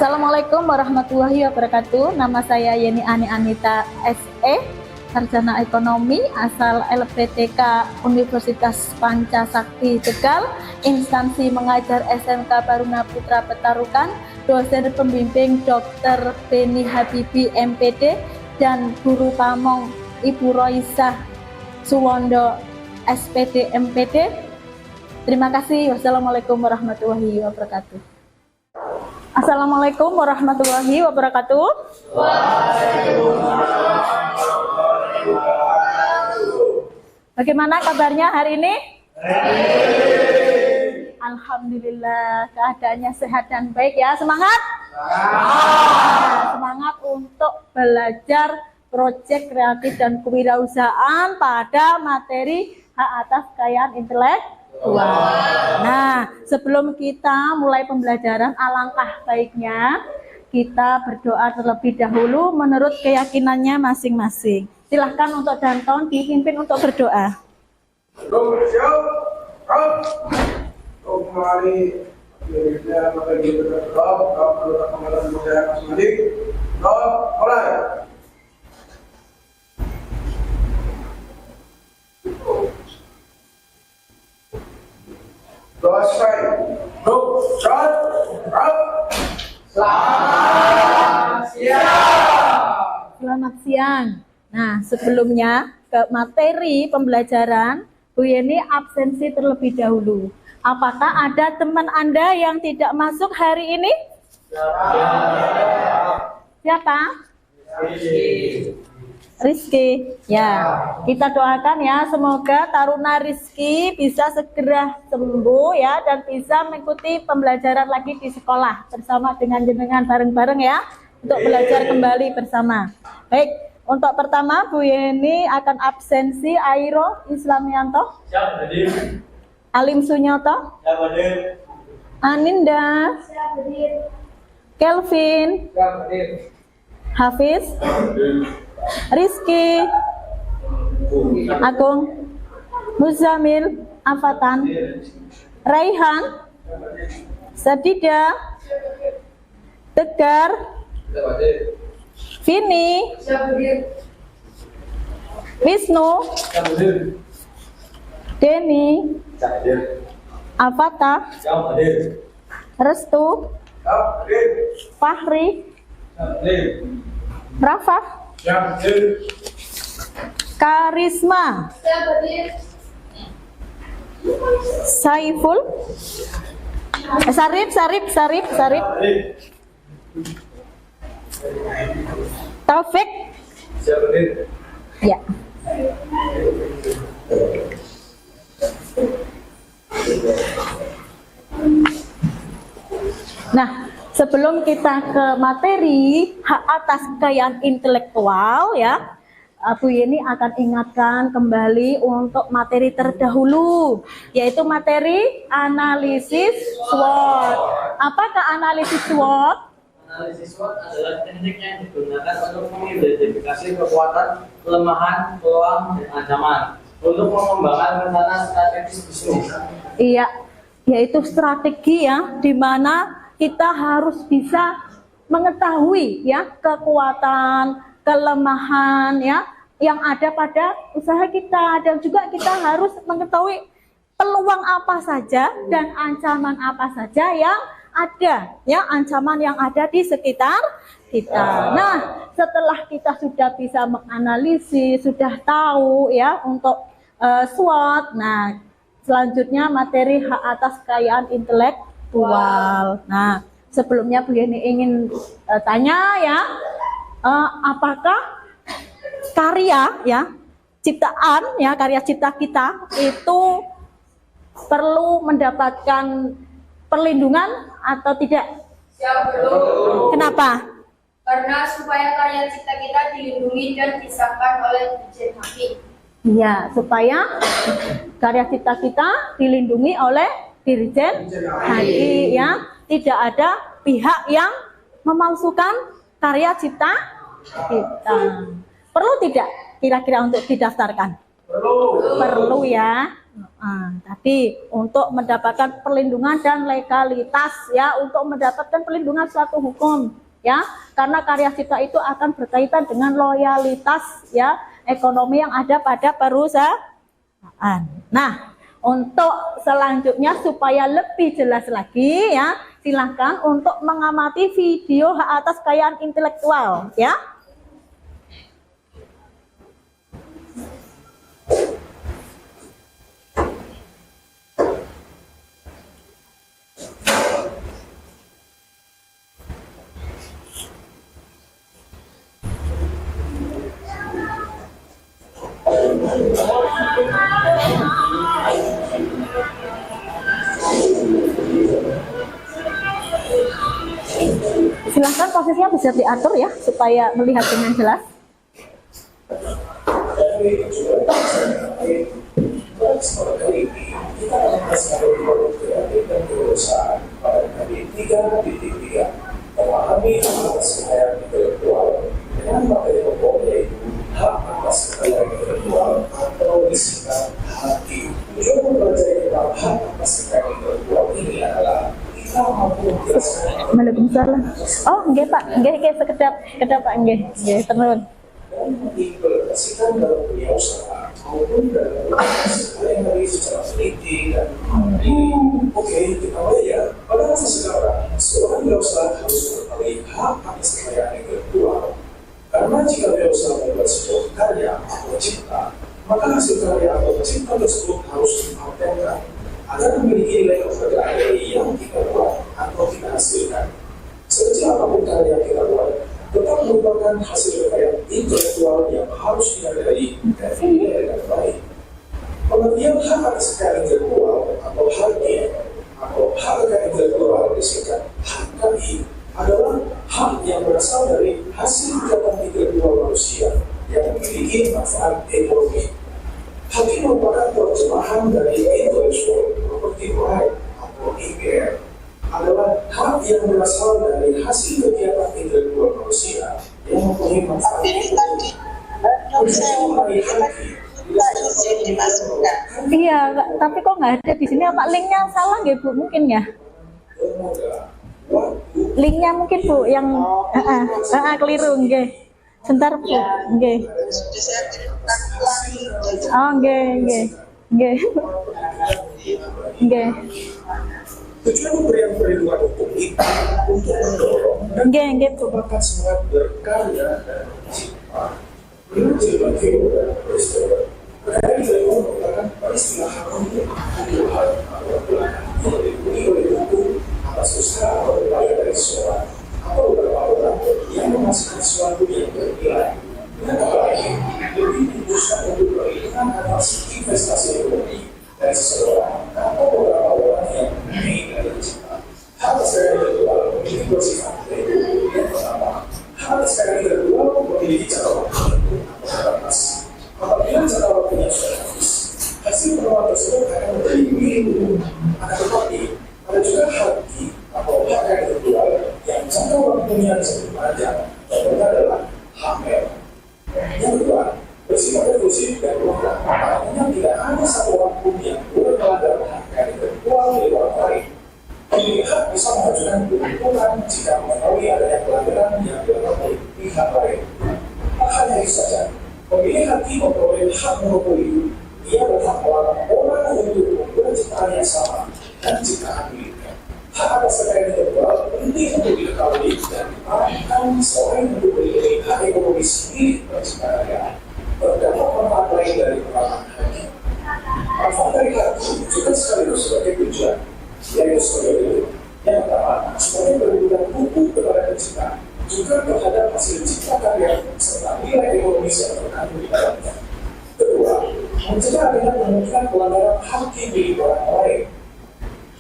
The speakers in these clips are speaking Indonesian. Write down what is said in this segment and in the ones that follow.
Assalamualaikum warahmatullahi wabarakatuh. Nama saya Yeni Ani Anita SE, Sarjana Ekonomi asal LPTK Universitas Pancasakti Tegal, instansi mengajar SMK Baruna Putra Petarukan, dosen pembimbing Dr. Beni Habibi MPD, dan guru pamong Ibu Roisah Suwondo SPD MPD. Terima kasih. Wassalamualaikum warahmatullahi wabarakatuh. Assalamualaikum warahmatullahi wabarakatuh. Bagaimana kabarnya hari ini? Alhamdulillah, keadaannya sehat dan baik ya. Semangat? Semangat untuk belajar proyek kreatif dan kewirausahaan pada materi hak atas kekayaan intelektual. Nah, sebelum kita mulai pembelajaran, alangkah baiknya kita berdoa terlebih dahulu menurut keyakinannya masing-masing. Silahkan untuk Danton dipimpin untuk berdoa. Selamat siang. Nah, sebelumnya ke materi pembelajaran, Bu Yeni absensi terlebih dahulu. Apakah ada teman Anda yang tidak masuk hari ini? Siapa? Rizky. Ya, kita doakan ya, semoga Taruna Rizky bisa segera sembuh ya, dan bisa mengikuti pembelajaran lagi di sekolah bersama dengan jenengan bareng-bareng ya, untuk belajar kembali bersama. Baik, untuk pertama Bu Yeni akan absensi Airo Islamianto. Siap, hadir. Alim Sunyoto. Siap, hadir. Aninda. Siap, hadir. Kelvin. Siap, hadir. Hafiz. Siap, hadir. Rizky, Agung, Muzamil, Afatan, Raihan, Sadida, Tegar, Vini, Wisnu, Denny, Afata, Restu, Fahri, Rafa, Karisma, Saiful, Sarip, Taufik, ya. Nah, sebelum kita ke materi hak atas kekayaan intelektual ya, Bu Yeni akan ingatkan kembali untuk materi terdahulu, yaitu materi analisis SWOT. Apakah analisis SWOT? Analisis SWOT adalah teknik yang digunakan untuk mengidentifikasi kekuatan, kelemahan, peluang, dan ancaman untuk mengembangkan rencana strategis bisnis. Iya, yaitu strategi ya, di mana kita harus bisa mengetahui ya kekuatan, kelemahan ya yang ada pada usaha kita, dan juga kita harus mengetahui peluang apa saja dan ancaman apa saja yang ada ya, ancaman yang ada di sekitar kita. Nah, setelah kita sudah bisa menganalisis, sudah tahu ya untuk SWOT, nah selanjutnya materi hak atas kekayaan intelektual. Nah, sebelumnya Bu Yeni ingin tanya ya, apakah karya ya, ciptaan ya, karya cipta kita itu perlu mendapatkan perlindungan atau tidak? Siap, belum. Kenapa? Karena supaya karya cipta kita dilindungi dan disahkan oleh Dirjen HI. Iya, supaya karya cipta kita dilindungi oleh Dirjen HI ya, tidak ada pihak yang memalsukan karya cipta kita. Perlu tidak kira-kira untuk didaftarkan? Perlu ya. Tadi untuk mendapatkan perlindungan dan legalitas ya, untuk mendapatkan perlindungan suatu hukum ya, karena karya cipta itu akan berkaitan dengan loyalitas ya ekonomi yang ada pada perusahaan. Nah, untuk selanjutnya supaya lebih jelas lagi ya, silahkan untuk mengamati video hak atas kekayaan intelektual ya. Silahkan posisinya bisa diatur ya supaya melihat dengan jelas. Waalaikumsalam. Oh, nggih Pak, nggih sekedap Pak, nggih terus. Diimplementasikan dalam dunia usaha maupun dalam sehari-hari secara teliti dan oke, kita bayar. Pada masa sekarang, seorang wirausaha harus mengetahui hak atas kekayaan intelektual. Karena jika wirausaha membuat sebuah karya atau cipta, maka hasil karya atau cipta tersebut harus dipatenkan agar memiliki nilai keberadaan yang kita buat atau kita hasilkan. Sekecil apapun karya yang kita buat, tetap merupakan hasil kekayaan intelektual yang harus dihargai dan dinilai dengan baik. Pengertian hak atas kekayaan intelektual atau HAKI atau hak kekayaan intelektual disingkat HKI adalah hak yang berasal dari hasil kegiatan intelektual manusia yang memiliki manfaat ekonomi. Hal ini merupakan terjemahan dari intellectual property right atau IPR, adalah hak yang berasal dari hasil kegiatan intelektual manusia yang mempunyai manfaat ekonomi. Iya, tapi kok nggak ada di sini? Apa linknya salah nggak Bu? Mungkin ya. Linknya mungkin Bu yang keliru nggih. Sebentar Bu, nggih. Oh, nggih. Tujuan pemberian perlindungan hukum itu untuk mendorong dan menciptakan semangat berkarya dan mencipta. Menunjukkan film dan peristiwa. Karya itu merupakan peristiwa untuk Tuhan atau belakang yang dilindungi oleh hukum atas usaha atau upaya dari seseorang atau beberapa orang yang menghasilkan sesuatu yang bernilai. Dengan kata lain, lebih dibutuhkan untuk perlindungan atas investasi ekonomi dari seseorang atau beberapa orang yang memiliki dari cipta. Hal sekali intelektual memiliki bersifat yaitu yang pertama, hal sekali intelektual memiliki cara waktu atau batas. Apabila cara waktunya sudah habis, hasil penemuan tersebut akan menjadi milik umum. Akan tetapi, ada juga haki atau hak intelektual yang jangka waktunya disebut panjang. Contohnya adalah hak merah. Yang kedua, bersifat eksklusif dan berubah. Artinya tidak ada satu orang pun yang boleh melanggar hak intelektual milik orang lain. Pemilik hak bisa mengajukan penuntutan jika mengetahui adanya pelanggaran yang dilakukan oleh pihak lain. Hanya itu saja, pemilik haki memperoleh hak monopoli. Ia berhak melarang orang untuk membuat ciptaan yang sama dan ciptaan miliknya. Hak atas kekayaan intelektual penting untuk diketahui dan dipahamkan selain untuk melindungi hak ekonomis milik penciptaan. Terdapat manfaat lain dari peranan haki. Manfaat dari haki juga sekaligus sebagai tujuan, yaitu sebagai berikut. Yang pertama, sebagai perlindungan hukum kepada pencipta, juga terhadap hasil cipta karya serta nilai ekonomis yang terkandung di dalamnya. Kedua, mencegah adanya kemungkinan pelanggaran haki milik orang lain.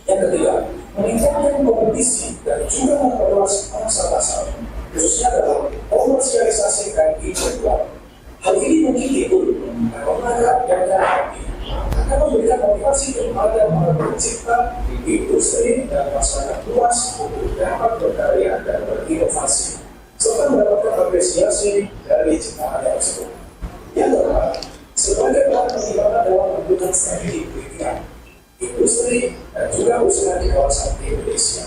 Yang ketiga, meningkatkan kompetisi dan juga memperluas pangsa pasar, khususnya dalam komersialisasi kain intelektual. Hal ini mungkin diukur karena dan hati akan memberikan motivasi kepada para pencipta, industri, dan masyarakat luas untuk dapat berkarya dan berinovasi, serta mendapatkan apresiasi dari ciptaan tersebut. Yang keempat, sebagai bahan pertimbangan dalam bentuk dengan strategi pendidikan, industri, dan juga usaha di kawasan Indonesia.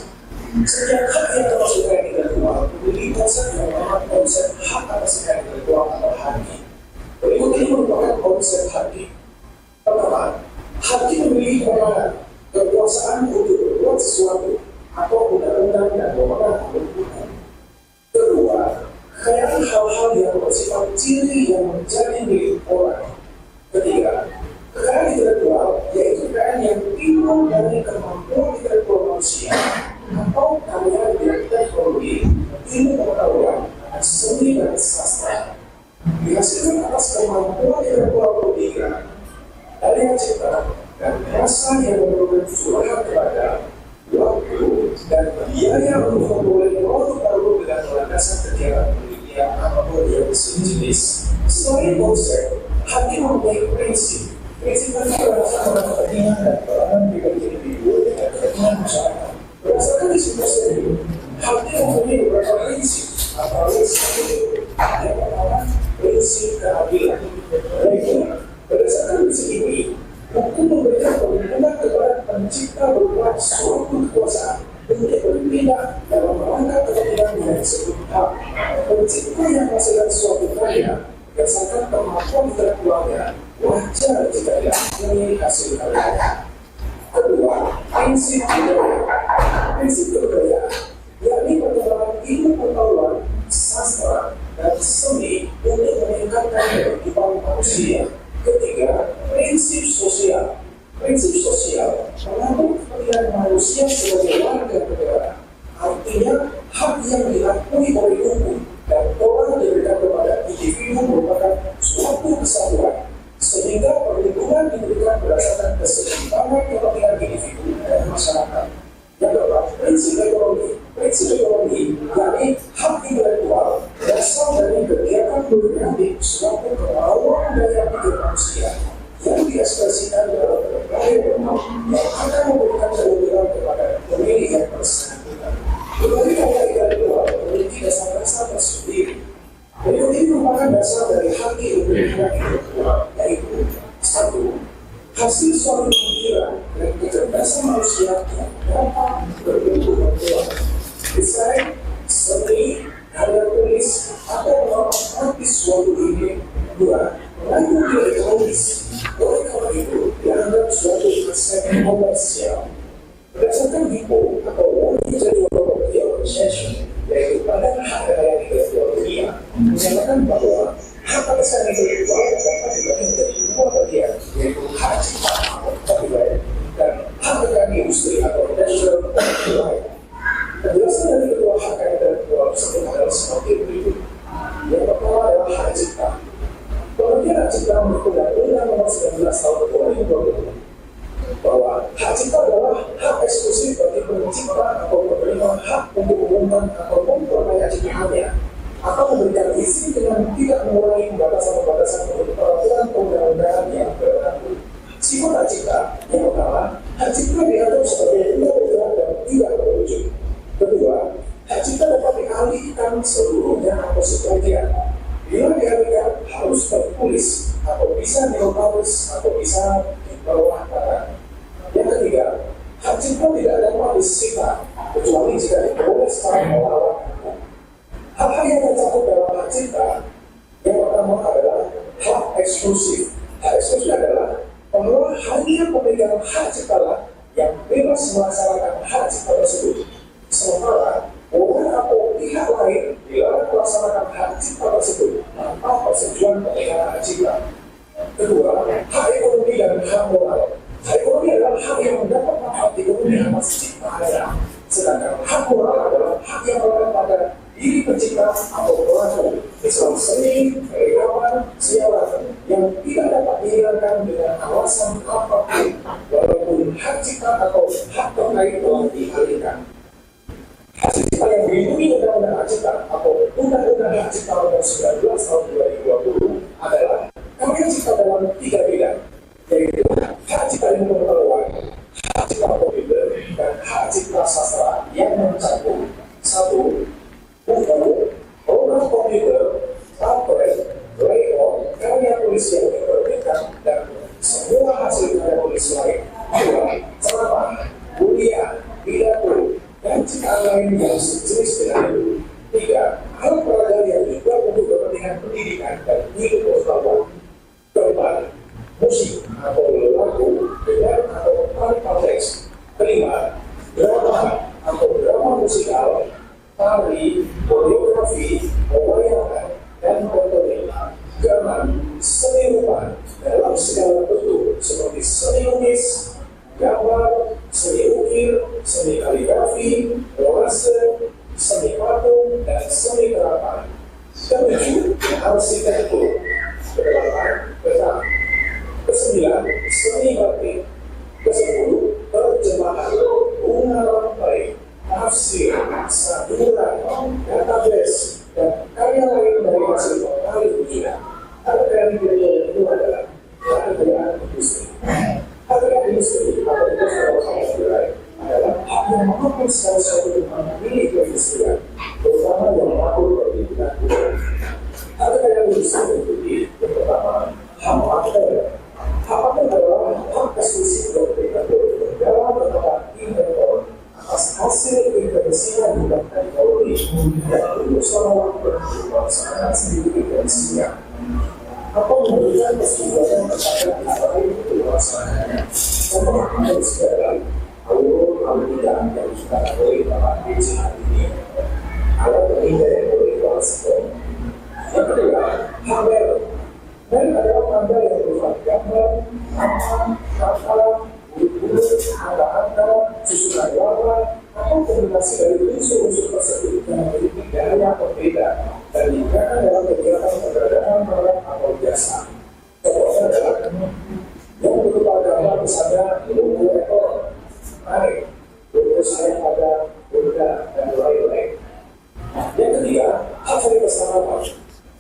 Setiap hak yang termasuk kekayaan intelektual memiliki konsep yang bernama konsep hak atas kekayaan intelektual atau HAKI. Berikut ini merupakan konsep HAKI. Pertama, HAKI memiliki kewenangan, kekuasaan untuk berbuat sesuatu atau undang-undang dan wewenang hukum. Kedua, kekayaan hal-hal yang bersifat ciri yang menjadi milik orang. Ketiga, kekayaan intelektual yaitu kekayaan yang timbul dari kemampuan intelektual manusia atau karya dari teknologi, ilmu pengetahuan, seni dan sastra dihasilkan atas kemampuan intelektual berpikir dari cipta dan rasa yang memerlukan curhat kepada waktu dan biaya untuk memulai produk-produk dengan melandasan kegiatan penelitian apapun yang sejenis. Selain konsep, hakim mempunyai prinsip. Prinsip itu berdasarkan kepentingan dan peranan pribadi individu dan kepentingan masyarakat. Berdasarkan diskusi ini, hakim mempunyai beberapa prinsip. Apa prinsip itu? Yang pertama, prinsip keadilan. Berdasarkan prinsip ini, hukum memberikan perlindungan kepada pencipta berupa suatu kekuasaan untuk berpindah dalam rangka kepentingan yang disebut hak. Pencipta yang menghasilkan suatu karya berdasarkan kemampuan intelektualnya wajar jika diakui hasil karya. Kedua, prinsip budaya. Prinsip kebudayaan yakni perkembangan ilmu pengetahuan, sastra, dan seni untuk meningkatkan kehidupan manusia. Ketiga, prinsip sosial. Prinsip sosial mengatur kepentingan manusia sebagai warga negara. Artinya, hak yang diakui oleh hukum dan orang diberikan kepada individu merupakan suatu kesatuan, sehingga perlindungan diberikan berdasarkan keseimbangan kepentingan individu dan masyarakat. Yang keempat, prinsip ekonomi. Prinsip ekonomi yakni hak intelektual berasal dari kegiatan berkreatif suatu kemauan daya pikir manusia yang diekspresikan dalam berbagai bentuk yang akan memberikan keunggulan kepada pemilih yang bersangkutan. Berbagai karya intelektual memiliki dasar-dasar tersendiri. Berikut ini merupakan dasar dari hak intelektual, yaitu 1. Hasil suatu pemikiran dan kecerdasan manusia yang dapat berbentuk material, desain, seni, karya tulis, atau pengalaman praktis suatu ide. 2. Mengandung nilai ekonomis. Oleh karena itu, dianggap suatu aset komersial. Berdasarkan WIPO atau World Intellectual Property Organization, yaitu Badan Hak Kekayaan Intelektual Dunia, menyatakan bahwa hak atas kekayaan intelektual dapat dibagi menjadi dua bagian, yaitu hak cipta atau copyright dan hak kekayaan industri atau intellectual property right. Penjelasan dari kedua hak kekayaan intelektual tersebut adalah seperti berikut. Yang pertama adalah hak cipta. Pengertian hak cipta menurut Undang-Undang Nomor 19 Tahun 2020 bahwa hak cipta adalah hak eksklusif bagi pencipta atau penerima hak untuk mengumumkan atau memperkaya ciptaannya atau memberikan izin dengan tidak mengurangi pembatasan-pembatasan untuk peraturan perundang-undangan yang berlaku. Sifat hak cipta yang pertama, hak cipta diatur sebagai undang-undang dan tidak berwujud. Kedua, hak cipta dapat dialihkan seluruhnya atau sebagian. Bila dialihkan harus tertulis atau bisa dinotaris atau bisa bawah kata. Yang ketiga, hak cipta tidak dapat disita kecuali jika diperoleh secara melawan hukum. Hak-hak yang tercakup dalam hak cipta yang pertama adalah hak eksklusif. Hak eksklusif adalah bahwa hanya pemegang hak cipta yang bebas melaksanakan hak cipta tersebut. Sementara orang atau pihak lain dilarang melaksanakan hak cipta tersebut tanpa persetujuan pemegang hak cipta. Kedua, hak ekonomi dan hak moral. Hak ekonomi adalah hak yang mendapat manfaat ekonomi atas ciptaannya, sedangkan hak moral adalah hak yang melekat pada diri pencipta atau pelaku, misal seni, keilmuan, siaran yang tidak dapat dihilangkan dengan alasan apapun, walaupun hak cipta atau hak terkait telah dialihkan. Hak cipta yang dilindungi Undang-Undang Hak Cipta atau Undang-Undang Hak Cipta Nomor 19 Tahun 2020 adalah karya cipta dalam 3 bidang, yaitu hak cipta ilmu pengetahuan, hak cipta komputer, dan hak cipta sastra yang mencakup 1. Buku, program komputer, tablet, layout, karya tulis yang diterbitkan, dan semua hasil pertama, keempat, musik atau lagu dengan atau tanpa teks. Kelima, drama atau drama musikal, tari, koreografi, pewayangan, dan pantomim. Keenam, seni rupa dalam segala bentuk seperti seni lukis, gambar, seni ukir, seni kaligrafi, kolase, seni patung, dan seni terapan. Ketujuh, arsitektur. Kedelapan, petang. Kesembilan, seni batik. Kesepuluh, terjemahan, bunga rampai, tafsir, saduran, database, dan karya lain dari hasil pengalih wujud. Kategori biaya yang kedua adalah kategori industri. Kategori industri atau industri adalah hak yang mengatur salah satu tentang milik perindustrian, terutama yang mengatur perlindungan budaya. Kategori industri meliputi yang pertama, hak paten. Hak paten adalah hak eksklusif dari pemilik dalam tempat inventor atas hasil investasi dan teknologi yang untuk selama waktu pelaksanaan sendiri dan siap. Atau memberikan kesempatan kepada pihak lain untuk melaksanakannya. Contoh yang sekarang, alur-aluran yang kita boleh dapat BC ini, alat pengindah yang boleh dilaksanakan. Yang kedua, hamil. Dan adalah tanda yang berupa gambar, nama, kata, bulu-bulu, angka-angka, susunan warna, atau kombinasi dari unsur-unsur tersebut yang memiliki gaya berbeda dan digunakan dalam kegiatan perdagangan barang atau jasa. Contohnya adalah yang berupa gambar misalnya logo ekor, naik, logo sayap pada benda, dan lain-lain. Yang ketiga, hak varietas tanaman.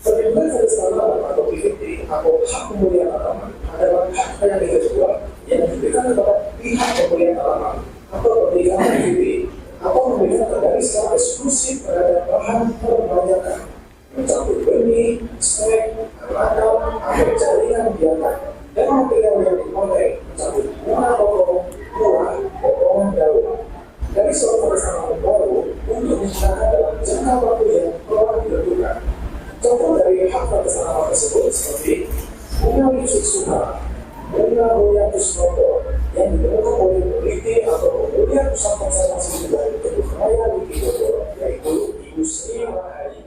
Perlindungan varietas tanaman atau PVT atau hak pemulihan tanaman adalah hak yang kedua yang diberikan kepada pihak pemulihan tanaman atau pemberian PVT atau memberikan kendali secara eksklusif terhadap bahan perbanyakan mencakup benih, spek, ragam, atau jaringan biakan dan material yang dipakai mencakup bunga pokok, buah, potongan daun dari suatu tanaman baru untuk digunakan dalam jangka waktu yang telah ditentukan. Contoh dari hak tanaman tersebut seperti bunga licik suka, bunga roya kusnoto yang ditemukan oleh peneliti atau kemudian pusat konservasi dari Teluk Raya Wikidodo, yaitu Ibu Sri Mahari.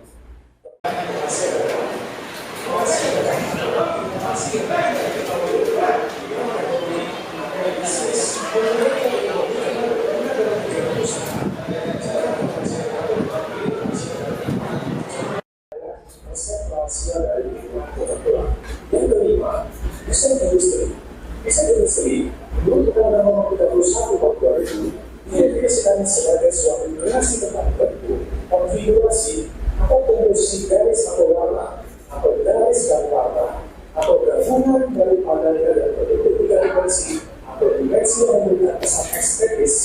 Yang kelima, desain industri. Desain industri menurut Undang-Undang Nomor 31 Tahun 2000 didefinisikan sebagai suatu relasi tentang bentuk, konfigurasi, atau komposisi garis atau warna, atau garis dan warna, atau gabungan daripada dan bentuk tiga dimensi atau dimensi yang memberikan kesan estetis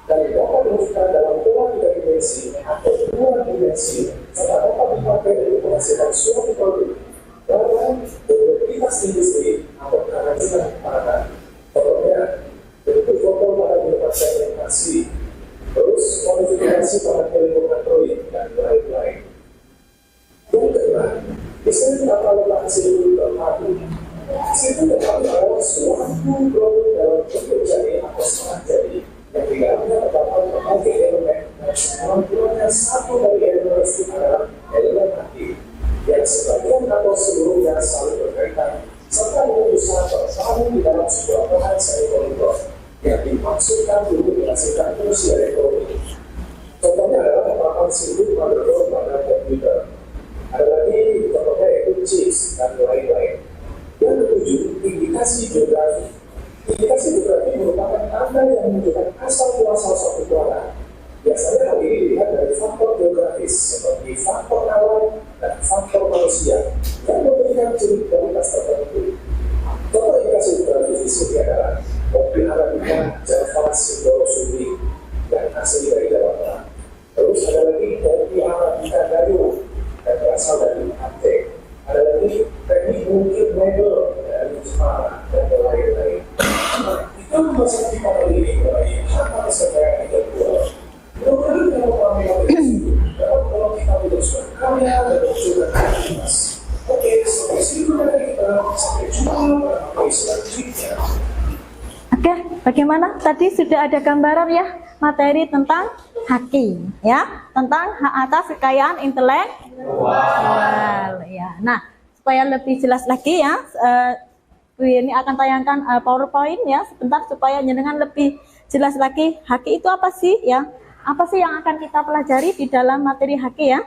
dan dapat diwujudkan dalam pola tiga dimensi atau dua dimensi serta dapat dipakai untuk menghasilkan suatu produk dalam produktivitas industri atau kerajinan tangan. Contohnya, bentuk foto pada berupa segmentasi, terus modifikasi pada telepon Android dan lain-lain. Yang kedua, desain tata letak hasil terpadu. Hasil terpadu adalah suatu produk dalam bentuk jadi atau setengah jadi yang di dalamnya terdapat berbagai elemen dan semua satu dari elemen tersebut adalah elemen aktif yang sebagian atau seluruhnya saling berkaitan serta berusaha bersaing di dalam sebuah bahan semikonduktор yang dimaksudkan untuk menghasilkan fungsi elektronik. Contohnya adalah papan sirkuit motherboard pada komputer. Ada lagi contohnya yaitu chips dan lain-lain. Yang ketujuh, indikasi geografi. Indikasi geografi merupakan tanda yang menunjukkan asal muasal suatu barang. Biasanya hal ini dilihat dari faktor geografis seperti faktor alam dan faktor manusia yang memberikan ciri kualitas tertentu. Contoh indikasi geografis di sini adalah mobil Arabica Java Sindoro Suri yang asli dari Jawa Tengah. Terus ada lagi mobil Arabica Dayu yang berasal dari Aceh. Ada lagi teknik mungkin mebel dari Jepara dan lain-lain. Itu masih kita ini mengenai hak atas kekayaan intelektual. Kemudian dalam pengalaman dapat kalau kita meneruskan karya dan juga kreativitas. Oke, sampai sini Sampai jumpa pada selanjutnya. Oke, bagaimana? Tadi sudah ada gambaran ya materi tentang haki, ya, tentang hak atas kekayaan intelektual. Ya, nah supaya lebih jelas lagi ya, ini akan tayangkan PowerPoint ya sebentar supaya jenengan lebih jelas lagi haki itu apa sih ya? Apa sih yang akan kita pelajari di dalam materi haki ya?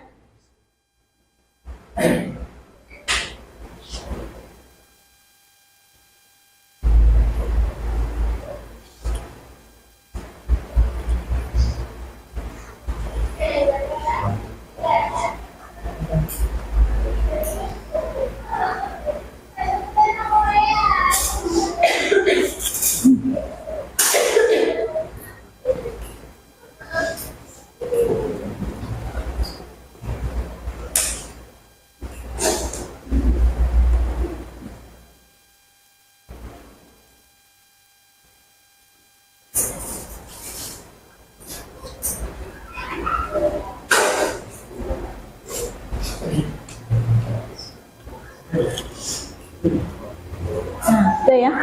Nah, itu ya,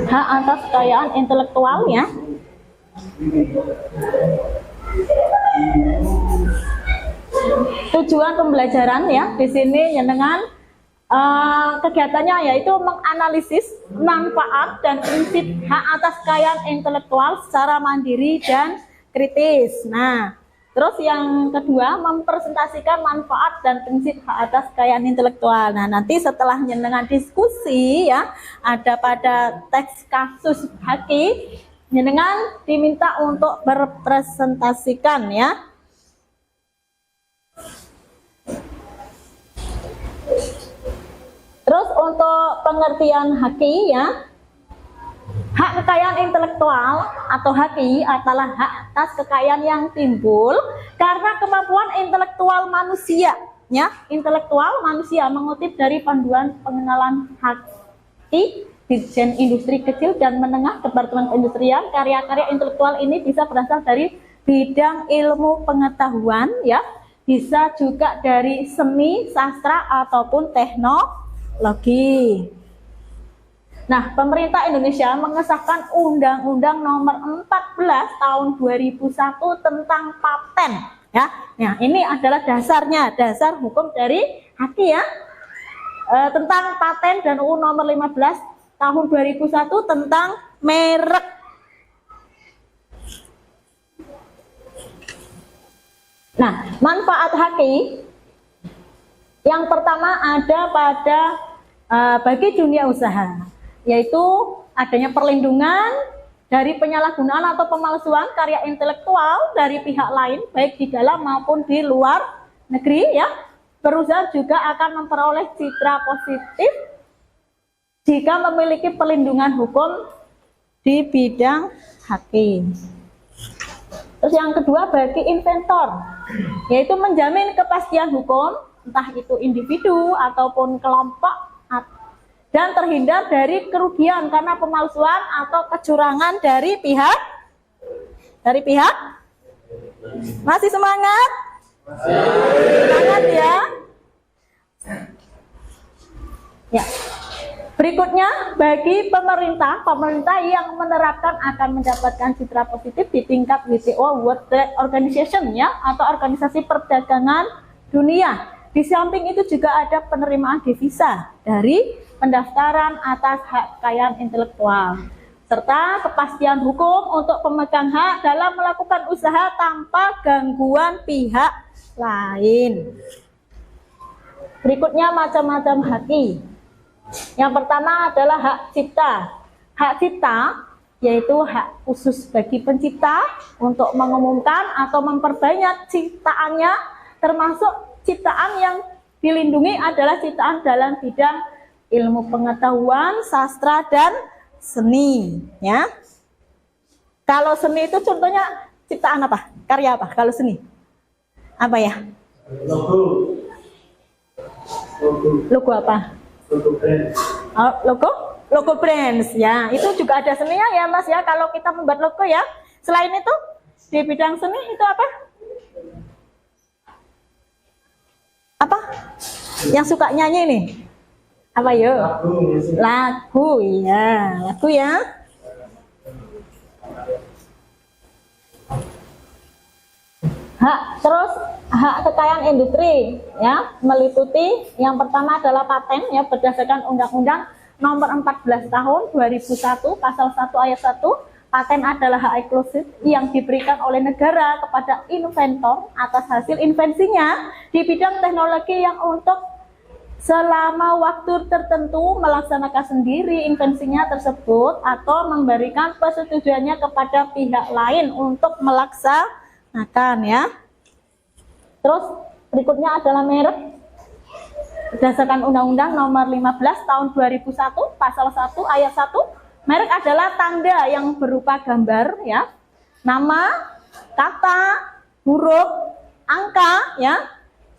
hak atas kekayaan intelektual ya. Tujuan pembelajaran ya di sini dengan kegiatannya yaitu menganalisis manfaat dan prinsip hak atas kekayaan intelektual secara mandiri dan kritis. Nah, terus yang kedua mempresentasikan manfaat dan prinsip hak atas kekayaan intelektual. Nah, nanti setelah dengan diskusi ya ada pada teks kasus haki, jenengan diminta untuk berpresentasikan ya. Terus untuk pengertian haki ya, hak kekayaan intelektual atau haki adalah hak atas kekayaan yang timbul karena kemampuan intelektual manusia ya. Intelektual manusia mengutip dari panduan pengenalan haki Dirjen Industri Kecil dan Menengah Departemen Perindustrian. Karya-karya intelektual ini bisa berasal dari bidang ilmu pengetahuan ya, bisa juga dari seni, sastra ataupun teknologi. Nah, pemerintah Indonesia mengesahkan Undang-Undang Nomor 14 Tahun 2001 tentang paten ya. Nah, ini adalah dasarnya, dasar hukum dari haki ya. Tentang paten dan UU Nomor 15 Tahun 2001 tentang merek. Nah, manfaat haki yang pertama ada pada bagi dunia usaha, yaitu adanya perlindungan dari penyalahgunaan atau pemalsuan karya intelektual dari pihak lain, baik di dalam maupun di luar negeri ya. Perusahaan juga akan memperoleh citra positif jika memiliki perlindungan hukum di bidang haki. Terus yang kedua bagi inventor, yaitu menjamin kepastian hukum, entah itu individu ataupun kelompok, dan terhindar dari kerugian karena pemalsuan atau kecurangan dari pihak masih semangat? Semangat ya. Ya. Berikutnya bagi pemerintah yang menerapkan akan mendapatkan citra positif di tingkat WTO World Trade Organization ya, atau Organisasi Perdagangan Dunia. Di samping itu juga ada penerimaan devisa dari pendaftaran atas hak kekayaan intelektual, serta kepastian hukum untuk pemegang hak dalam melakukan usaha tanpa gangguan pihak lain. Berikutnya macam-macam haki. Yang pertama adalah hak cipta. Hak cipta yaitu hak khusus bagi pencipta untuk mengumumkan atau memperbanyak ciptaannya, termasuk ciptaan yang dilindungi adalah ciptaan dalam bidang ilmu pengetahuan, sastra, dan seni ya. Kalau seni itu contohnya ciptaan apa? Karya apa? Kalau seni apa ya? Logo apa? Logo brands ya. Itu juga ada seninya ya Mas ya, kalau kita membuat logo ya. Selain itu di bidang seni itu apa? Apa? Yang suka nyanyi nih? Apa yuk? Lagu, musik. Lagu, ya. Lagu ya. Terus hak kekayaan industri ya, meliputi yang pertama adalah paten ya, berdasarkan Undang-Undang Nomor 14 Tahun 2001 Pasal 1 Ayat 1. Paten adalah hak eksklusif yang diberikan oleh negara kepada inventor atas hasil invensinya di bidang teknologi yang untuk selama waktu tertentu melaksanakan sendiri invensinya tersebut atau memberikan persetujuannya kepada pihak lain untuk melaksanakan ya. Terus berikutnya adalah merek. Berdasarkan Undang-Undang Nomor 15 Tahun 2001 Pasal 1 Ayat 1, merek adalah tanda yang berupa gambar ya, nama, kata, huruf, angka ya,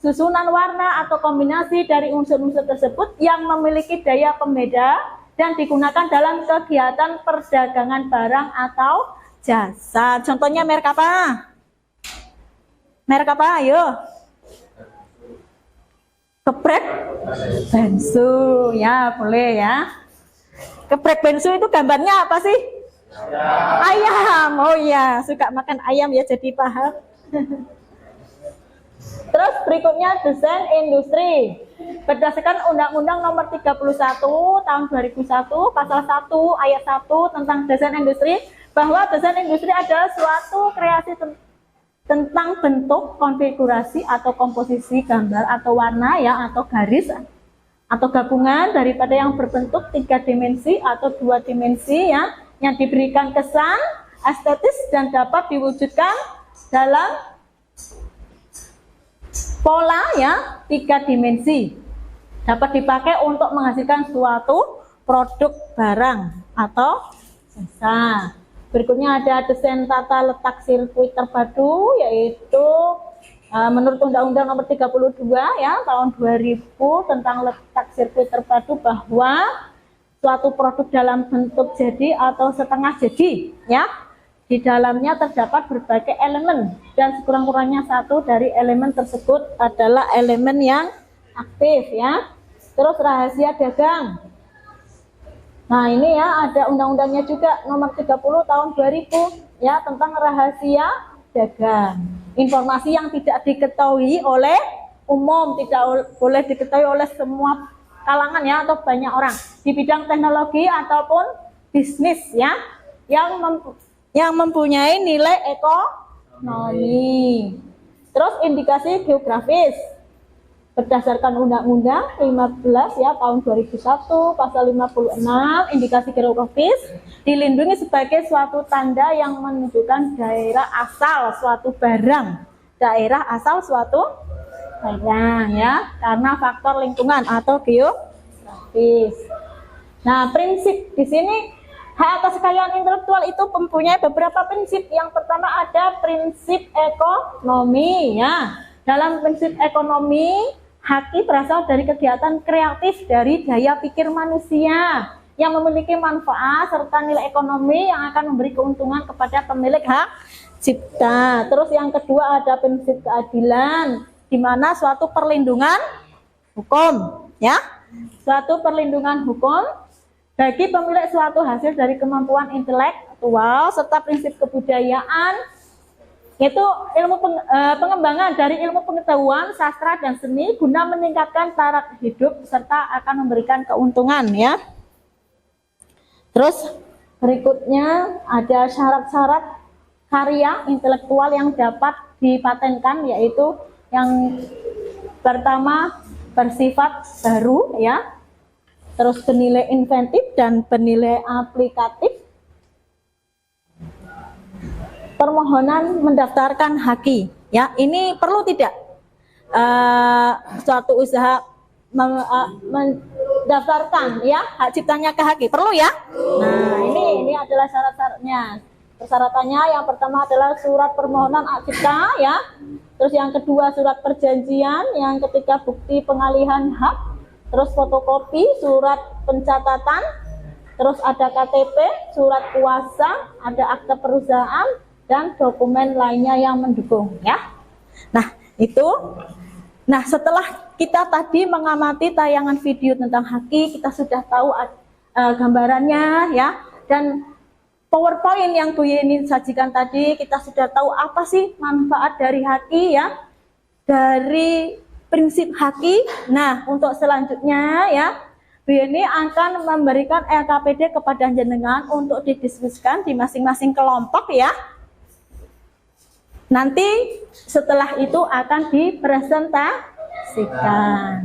susunan warna atau kombinasi dari unsur-unsur tersebut yang memiliki daya pembeda dan digunakan dalam kegiatan perdagangan barang atau jasa. Contohnya merek apa? Merek apa? Ayo. Geprek bensu ya, boleh ya. Geprek bensu itu gambarnya apa sih? Ayam. Oh iya, suka makan ayam ya, jadi paham. Terus berikutnya desain industri. Berdasarkan Undang-Undang Nomor 31 Tahun 2001 Pasal 1 Ayat 1 tentang desain industri, bahwa desain industri adalah suatu kreasi tentang bentuk, konfigurasi atau komposisi gambar atau warna ya, atau garis atau gabungan daripada yang berbentuk 3 dimensi atau 2 dimensi ya, yang diberikan kesan estetis dan dapat diwujudkan dalam pola ya 3 dimensi, dapat dipakai untuk menghasilkan suatu produk barang atau jasa. Berikutnya ada desain tata letak sirkuit terpadu, yaitu menurut Undang-Undang Nomor 32 ya Tahun 2000 tentang letak sirkuit terpadu, bahwa suatu produk dalam bentuk jadi atau setengah jadi ya, di dalamnya terdapat berbagai elemen dan sekurang-kurangnya satu dari elemen tersebut adalah elemen yang aktif ya. Terus rahasia dagang. Nah ini ya, ada undang-undangnya juga Nomor 30 Tahun 2000 ya, tentang rahasia dagang. Informasi yang tidak diketahui oleh umum, tidak boleh diketahui oleh semua kalangan ya, atau banyak orang di bidang teknologi ataupun bisnis ya, yang mempunyai nilai ekonomi. Terus indikasi geografis. Berdasarkan Undang-Undang 15 ya Tahun 2001 Pasal 56, indikasi geografis dilindungi sebagai suatu tanda yang menunjukkan daerah asal suatu barang, daerah asal suatu barang ya, karena faktor lingkungan atau geografis. Nah, prinsip di sini hak atas kekayaan intelektual itu mempunyai beberapa prinsip. Yang pertama ada prinsip ekonomi ya. Dalam prinsip ekonomi, haki berasal dari kegiatan kreatif dari daya pikir manusia yang memiliki manfaat serta nilai ekonomi yang akan memberi keuntungan kepada pemilik hak cipta. Terus yang kedua ada prinsip keadilan, di mana suatu perlindungan hukum ya, suatu perlindungan hukum bagi pemilik suatu hasil dari kemampuan intelektual, serta prinsip kebudayaan, yaitu pengembangan dari ilmu pengetahuan, sastra dan seni guna meningkatkan taraf hidup serta akan memberikan keuntungan ya. Terus berikutnya ada syarat-syarat karya intelektual yang dapat dipatenkan, yaitu yang pertama bersifat baru ya, terus bernilai inventif dan bernilai aplikatif. Permohonan mendaftarkan haki ya, ini perlu tidak suatu usaha mendaftarkan ya hak ciptanya ke haki, perlu ya. Nah ini adalah syarat-syaratnya. Persyaratannya yang pertama adalah surat permohonan hak cipta ya, terus yang kedua surat perjanjian, yang ketiga bukti pengalihan hak, terus fotokopi surat pencatatan, terus ada KTP, surat kuasa, ada akte perusahaan dan dokumen lainnya yang mendukung ya. Nah itu. Nah, setelah kita tadi mengamati tayangan video tentang haki, kita sudah tahu gambarannya ya, dan PowerPoint yang Bu Yeni sajikan tadi, kita sudah tahu apa sih manfaat dari haki ya, dari prinsip haki. Nah, untuk selanjutnya ya, Bu Yeni akan memberikan LKPD kepada jenengan untuk didiskusikan di masing-masing kelompok ya. Nanti setelah itu akan dipresentasikan.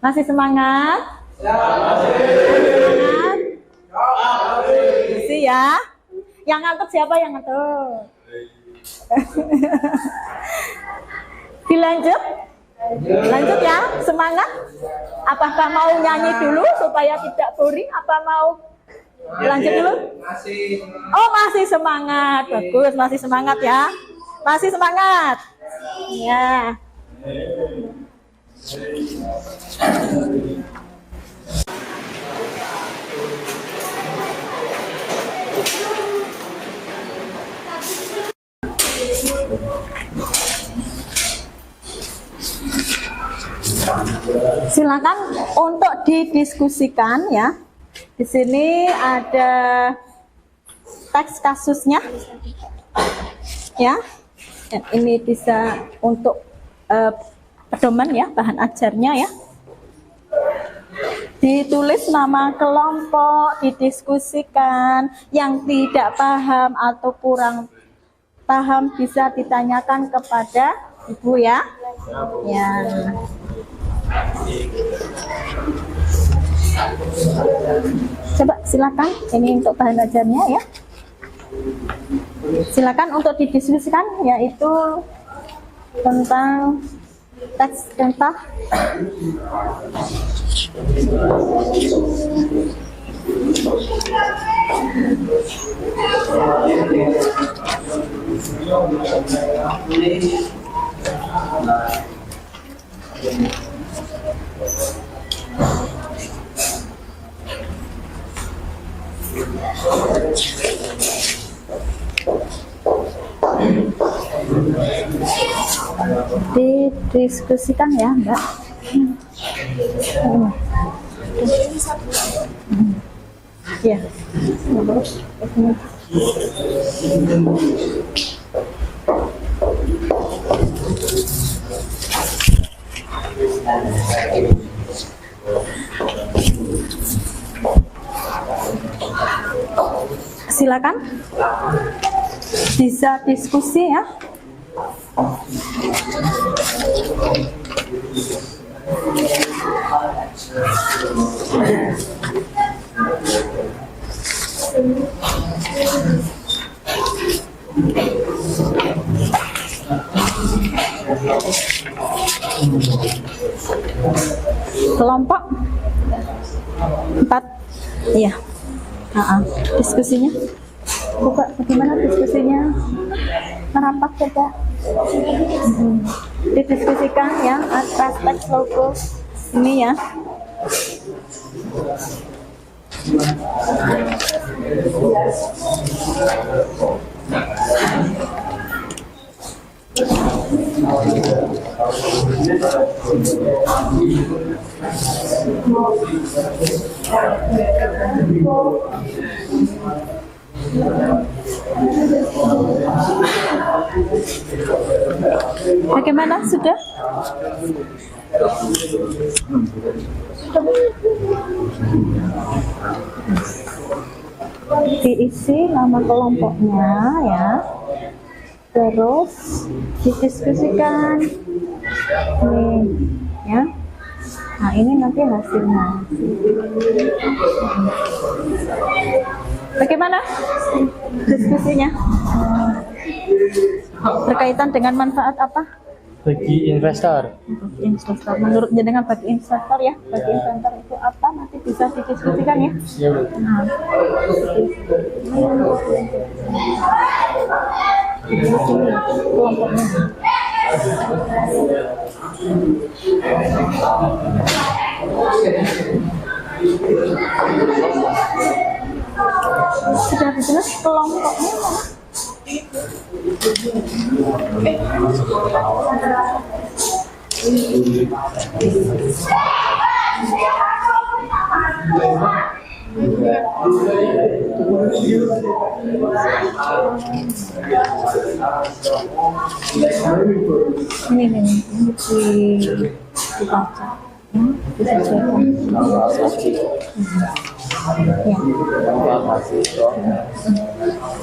Masih semangat? Semangat? Masih ya? Yang ngantuk siapa yang ngantuk? Dilanjut? Lanjut ya, semangat? Apakah mau nyanyi dulu supaya tidak boring? Apa mau lanjut dulu? Masih. Oh, masih semangat. Bagus, masih semangat ya. Masih semangat. Ya. Silakan untuk didiskusikan ya. Di sini ada teks kasusnya, ya. Dan ini bisa untuk pedoman ya, bahan ajarnya ya. Ditulis nama kelompok, didiskusikan. Yang tidak paham atau kurang paham bisa ditanyakan kepada Ibu ya. Ya. Coba silakan, ini untuk bahan ajarnya ya. Silakan untuk didiskusikan, yaitu tentang teks tentang didiskusikan ya, Mbak. Ya. Silakan bisa diskusi ya. Kelompok 4, iya. Diskusinya, buka bagaimana diskusinya, merapat saja. Didiskusikan ya atas teks logo ini ya. Bagaimana sudah? Diisi nama kelompoknya ya, terus didiskusikan nih ya. Nah, ini nanti hasilnya. Bagaimana diskusinya? Berkaitan dengan manfaat apa? Bagi investor. Investor. Menurut jenengan bagi investor ya, bagi investor itu apa? Nanti bisa didiskusikan ya. Ya, Bu. Nah. Kelompoknya. Sudah jelas kelompoknya. Ini dibaca, disesuaikan. Ya.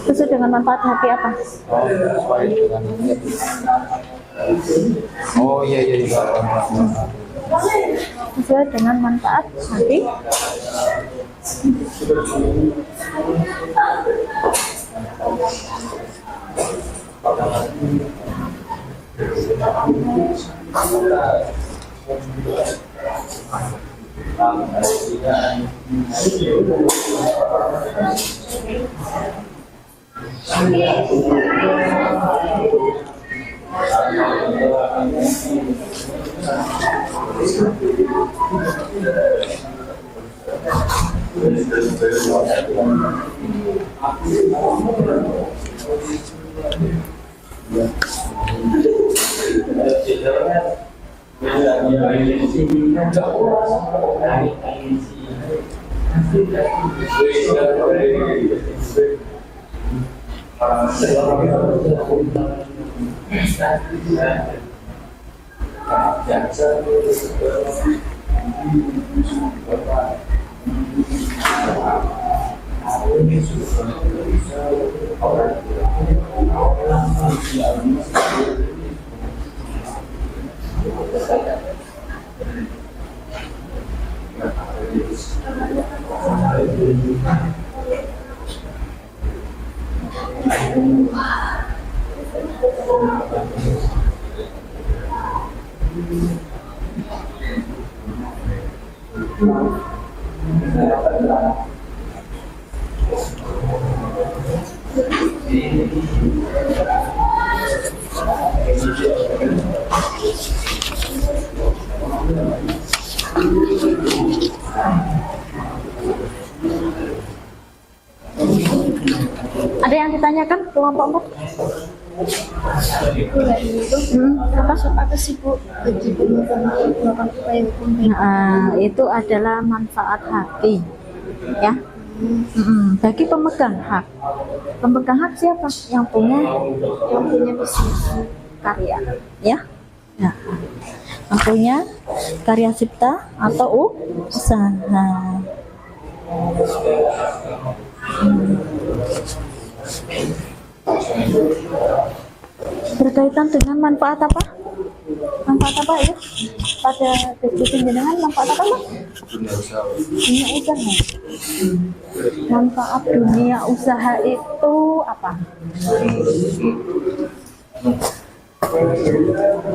Sesuai dengan manfaat hati apa? Oh iya iya iya. Sesuai dengan manfaat hati. Ada yang ditanyakan kelompok 4? Apa? Apa sih Bu? Melakukan upaya hukum. Nah, itu adalah manfaat hati, ya. Bagi pemegang hak. Pemegang hak siapa? Yang punya bisnis karya, ya. Nah, yang punya karya cipta atau usaha. Berkaitan dengan manfaat apa? Manfaat apa ya? Pada diskusi dengan manfaat apa, Mas? Dunia usaha. Manfaat dunia usaha itu apa?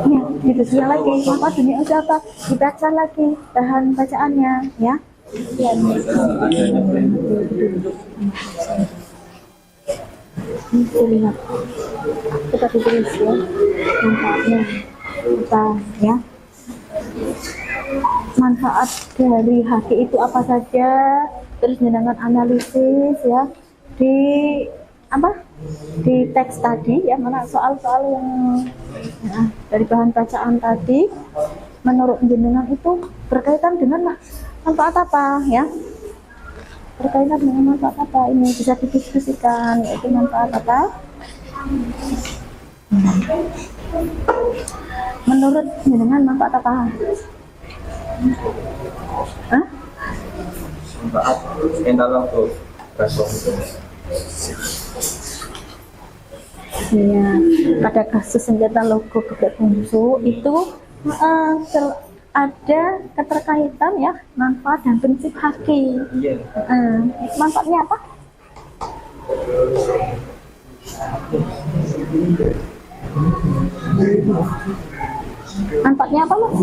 Ya, diskusi lagi. Manfaat dunia usaha apa? Dibaca lagi bahan bacaannya, ya. Ya. Kita lihat, kita tulis ya manfaatnya apa, ya. Manfaat dari haki itu apa saja, terus dengan analisis ya di apa, di teks tadi ya, mana soal-soal yang dari bahan bacaan tadi menurut jenengan itu berkaitan dengan manfaat apa, ya. Berkaitan dengan manfaat apa, ini bisa didiskusikan, yaitu manfaat apa. Menurut jenengan manfaat apa? Hah? Manfaat mental untuk Ya, pada kasus sengketa logo Gebet Bungsu itu ada keterkaitan ya manfaat dan prinsip haki. Manfaatnya apa? Manfaatnya apa, Mas?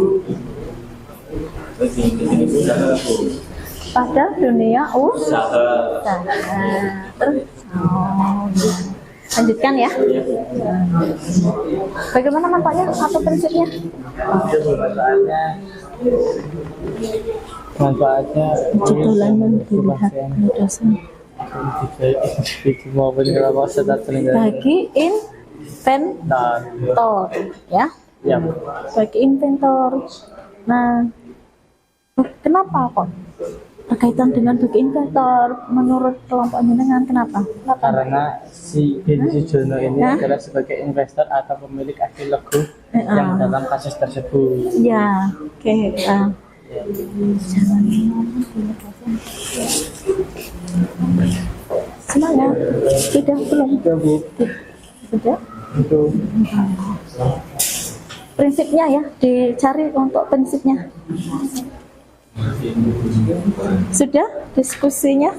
Pada dunia usaha. Terus, lanjutkan ya. Bagaimana manfaatnya atau prinsipnya? Manfaatnya bagi inventor, ya. Ya. Sebagai inventor. Nah, kenapa kok berkaitan dengan bagi inventor menurut kelompok jenengan? Kenapa? Karena si Denny Sujono ini Ya. adalah sebagai investor atau pemilik aktif Lego yang dalam kasus tersebut. Ya, oke. Semuanya sudah belum? Sudah. Itu Prinsipnya ya, dicari untuk prinsipnya. Sudah diskusinya?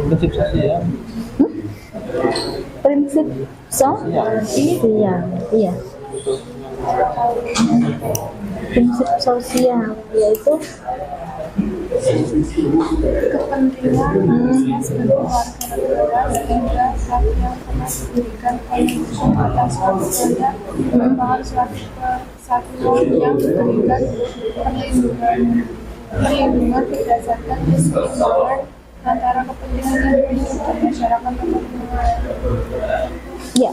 prinsip saja ya. Prinsip iya, iya. Prinsip sosial yaitu kepentingan manusia sebagai warga negara sehingga hak yang pernah diberikan oleh hukum atas manusia tanpa harus lagi kesatuan yang diberikan perlindungan berdasarkan keseimbangan antara kepentingan individu dan masyarakat tertentu. ya.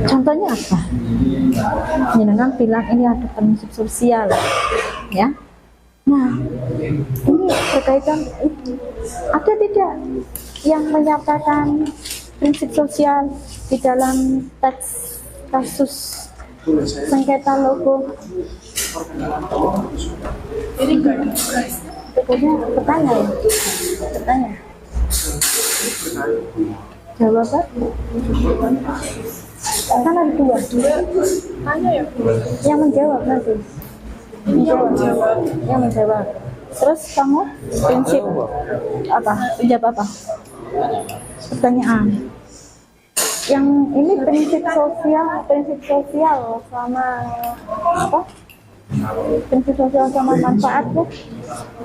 Contohnya apa? Jenengan bilang ini ada prinsip sosial, ya. Nah, ini berkaitan ada tidak yang menyatakan prinsip sosial di dalam teks kasus sengketa logo? Jadi enggak ada guys. Pokoknya bertanya ya, bertanya. Jawaban? Kan ada dua. Tanya ya, Yang menjawab nanti. Yang menjawab. Terus kamu prinsip apa? Menjawab apa? Pertanyaan. Yang ini prinsip sosial sama apa? Prinsip sosial sama manfaatnya.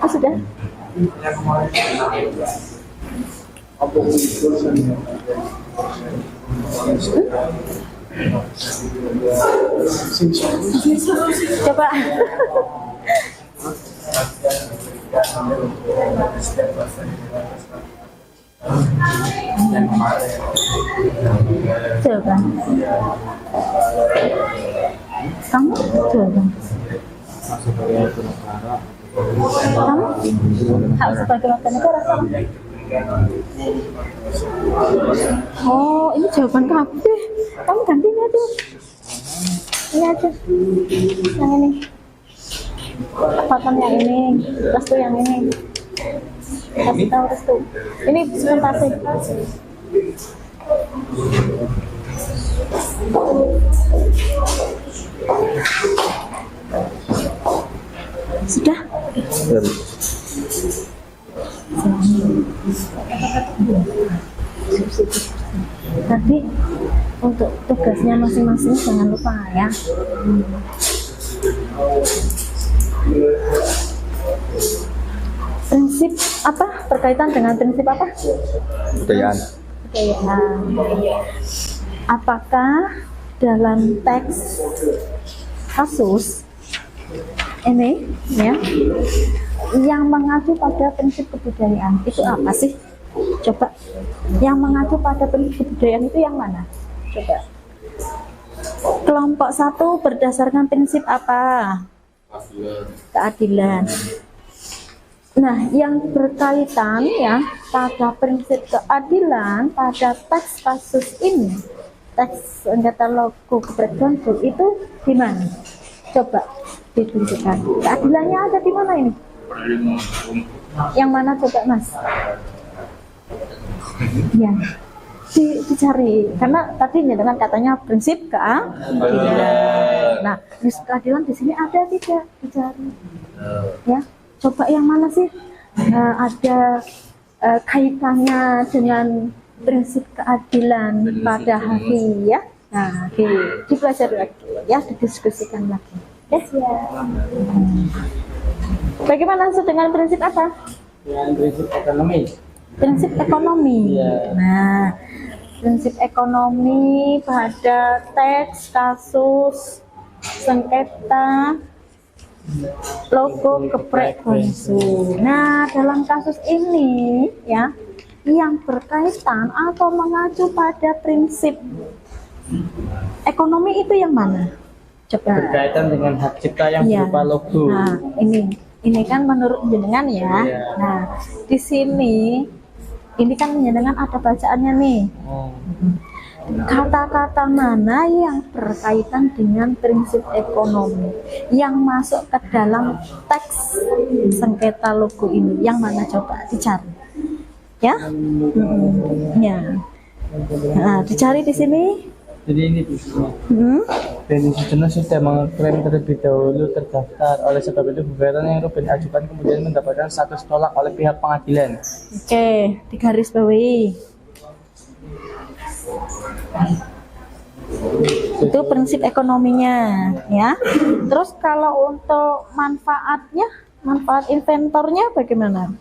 Itu sudah. Coba. Coba. Kamu coba. Kamu hak sebagai warga negara sama. Oh, ini jawaban kamu. Kamu ganti ini aja. Ini aja. Yang ini. Apapun yang ini. Restu yang ini. Kasih tahu restu. Ini presentasi. Sudah? Tapi untuk tugasnya masing-masing jangan lupa ya. Prinsip apa? Berkaitan dengan prinsip apa? Kebudayaan. Apakah dalam teks kasus ini ya yang mengacu pada prinsip kebudayaan itu apa sih? Coba yang mengacu pada prinsip kebudayaan itu yang mana? Coba. Kelompok satu berdasarkan prinsip apa? Keadilan. Nah, yang berkaitan ya pada prinsip keadilan pada teks kasus ini, teks sengketa logo keberagaman itu di mana? Coba ditunjukkan. Keadilannya ada di mana ini? Yang mana coba Mas? Ya, dicari. Karena tadi dengan katanya prinsip keadilan. Nah, prinsip keadilan di sini ada tidak? Dicari. Ya, coba yang mana sih? Ada kaitannya dengan prinsip keadilan pada hari ya. Nah, dipelajari lagi ya, didiskusikan lagi. Yes ya. Bagaimana dengan prinsip apa? Dengan prinsip ekonomi. Prinsip ekonomi. Iya. Nah, prinsip ekonomi pada teks kasus sengketa logo geprek Gonsu. Nah, dalam kasus ini ya yang berkaitan atau mengacu pada prinsip Ekonomi itu yang mana? Coba. Berkaitan dengan hak cipta yang Iya. berupa logo. Nah, ini kan menurut jenengan ya. Iya. Nah, di sini ini kan jenengan ada bacaannya nih. Oh. Kata-kata mana yang berkaitan dengan prinsip ekonomi yang masuk ke dalam teks sengketa logo ini? Yang mana coba dicari? Ya? Ya. Nah, dicari di sini. Jadi ini bisnis. Benny Sujono sudah mengklaim terlebih dahulu terdaftar. Oleh sebab itu gugatan yang Ruben ajukan kemudian mendapatkan status tolak oleh pihak pengadilan. Oke, digaris bawahi. Itu prinsip ekonominya, ya. Terus kalau untuk manfaatnya, manfaat inventornya bagaimana?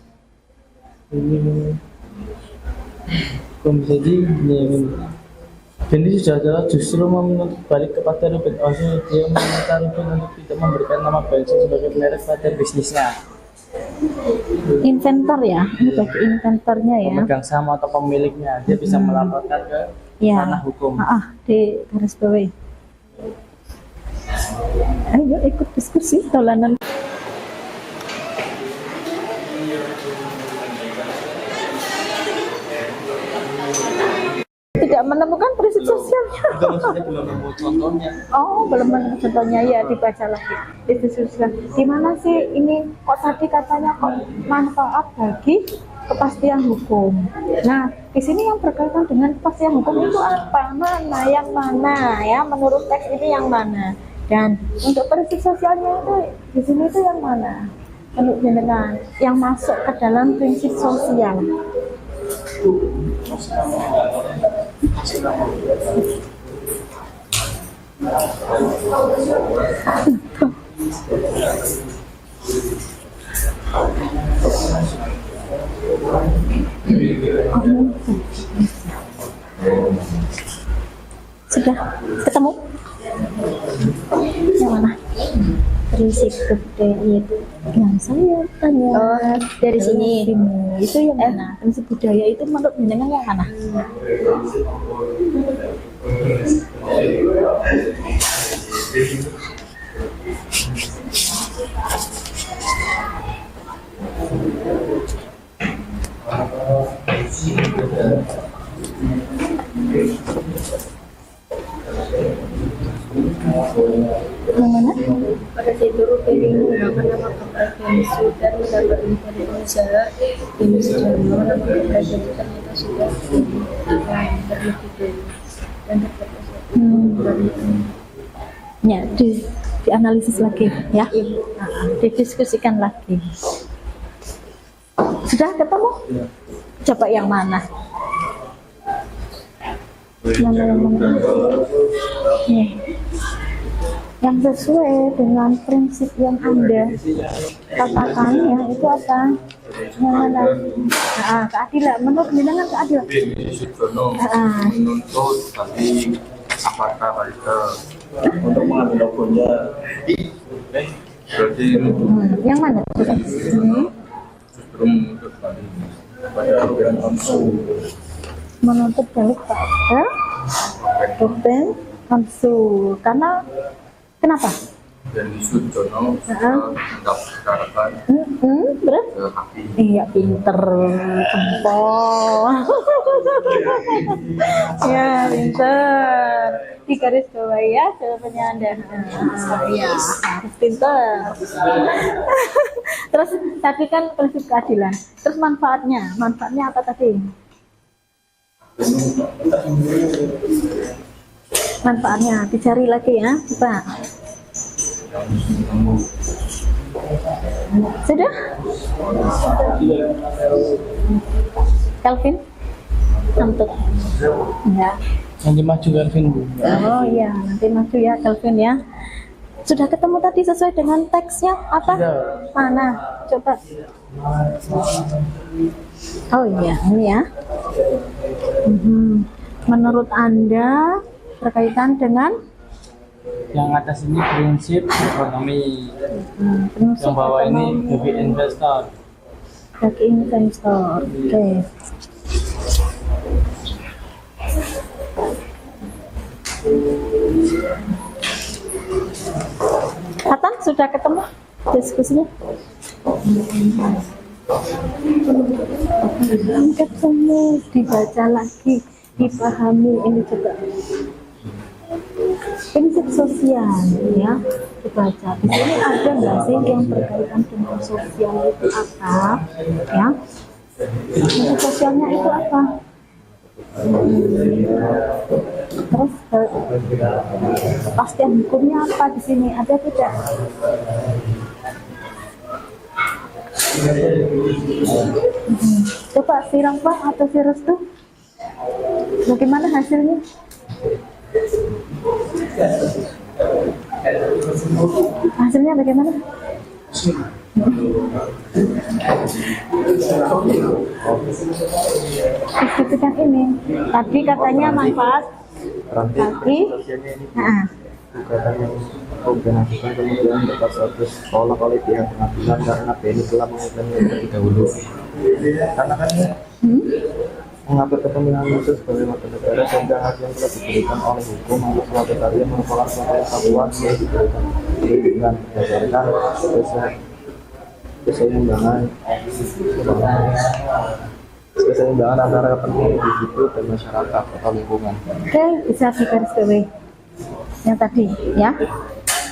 Ini jadi Benny Sujono justru menuntut balik kepada Ruben Onsu. Dia meminta Ruben untuk tidak memberikan nama bensin sebagai merek pada bisnisnya. Inventor ya, ini bagi inventornya ya. Pemegang saham atau pemiliknya, dia bisa melaporkan ke Ya. ranah hukum. Di garis bawahi. Ayo ikut diskusi dolanan. Tidak menemukan prinsip sosialnya. Itu maksudnya belum nemu contohnya. Oh, belum menemukan contohnya, ya dibaca lagi. Diskusikan. Di mana sih ini kok tadi katanya kok manfaat bagi kepastian hukum. Nah, di sini yang berkaitan dengan kepastian hukum itu apa? Mana? Yang mana? Ya, menurut teks ini yang mana? Dan untuk prinsip sosialnya itu di sini itu yang mana? Menurut jenengan yang masuk ke dalam prinsip sosial. Sudah ketemu? Yang mana? Prinsip kebudayaan yang saya tanya. Oh, dari sini. Itu yang mana? Prinsip budaya itu menurut jenengan yang mana? Yang mana? Pada saat itu Ruben menggunakan nama kepribadian dan mendapat info dari pengusaha ini sudah nama kepribadian ternyata sudah terlebih dahulu dan Ya, dianalisis lagi ya. Didiskusikan lagi. Sudah ketemu? Coba yang mana? Mana yang mana? Nih. Yang sesuai dengan prinsip yang Anda katakan ya, itu apa? Yang mana? Keadilan. Menurut jenengan keadilan. Benny Sujono menuntut bagi apakah mereka untuk mengambil logonya berarti Yang mana? justru menuntut balik pada Ruben Onsu. Menuntut balik pada Ruben Onsu. Karena kenapa? Benny Sujono sudah mendaftarkan Berat? ke hakim. Iya, pinter, jempol. Ya, pinter. Di garis bawah ya, jawabannya Anda. Iya, harus pinter. Terus tadi kan prinsip keadilan. Terus manfaatnya apa tadi? Manfaatnya dicari lagi ya, Pak. Sudah? Kelvin? Untuk ya. Nanti maju Kelvin, Bu. Oh iya, nanti maju ya Kelvin ya. Sudah ketemu tadi sesuai dengan teksnya apa? Sudah. Mana? Coba. Oh iya, ini ya. Menurut Anda berkaitan dengan Yang atas ini prinsip ekonomi. prinsip Yang bawah ini ekonomi bagi investor. bagi investor. Oke. Hatan sudah ketemu diskusinya? Ketemu, dibaca lagi, dipahami ini juga. Prinsip sosial ya, dibaca. Di sini ada nggak sih yang berkaitan dengan sosial itu apa? Ya, prinsip sosialnya itu apa? Terus kepastian hukumnya apa di sini? Ada tidak? Coba si Rafa atau si Restu, bagaimana hasilnya? Hasilnya bagaimana? Diskusikan ini. Tadi katanya manfaat. Tadi, gugatan yang diajukan kemudian dapat status tolak oleh pihak pengadilan karena BNI telah mengusulkannya terlebih dahulu. Karena kan mengatur kepemilikan khusus sebagai warga negara sehingga hak yang telah diberikan oleh hukum untuk suatu karya merupakan suatu yang kuat yang diberikan perlindungan berdasarkan keseimbangan antara kepentingan individu dan masyarakat atau lingkungan. oke, bisa digarisbawahi yang tadi ya.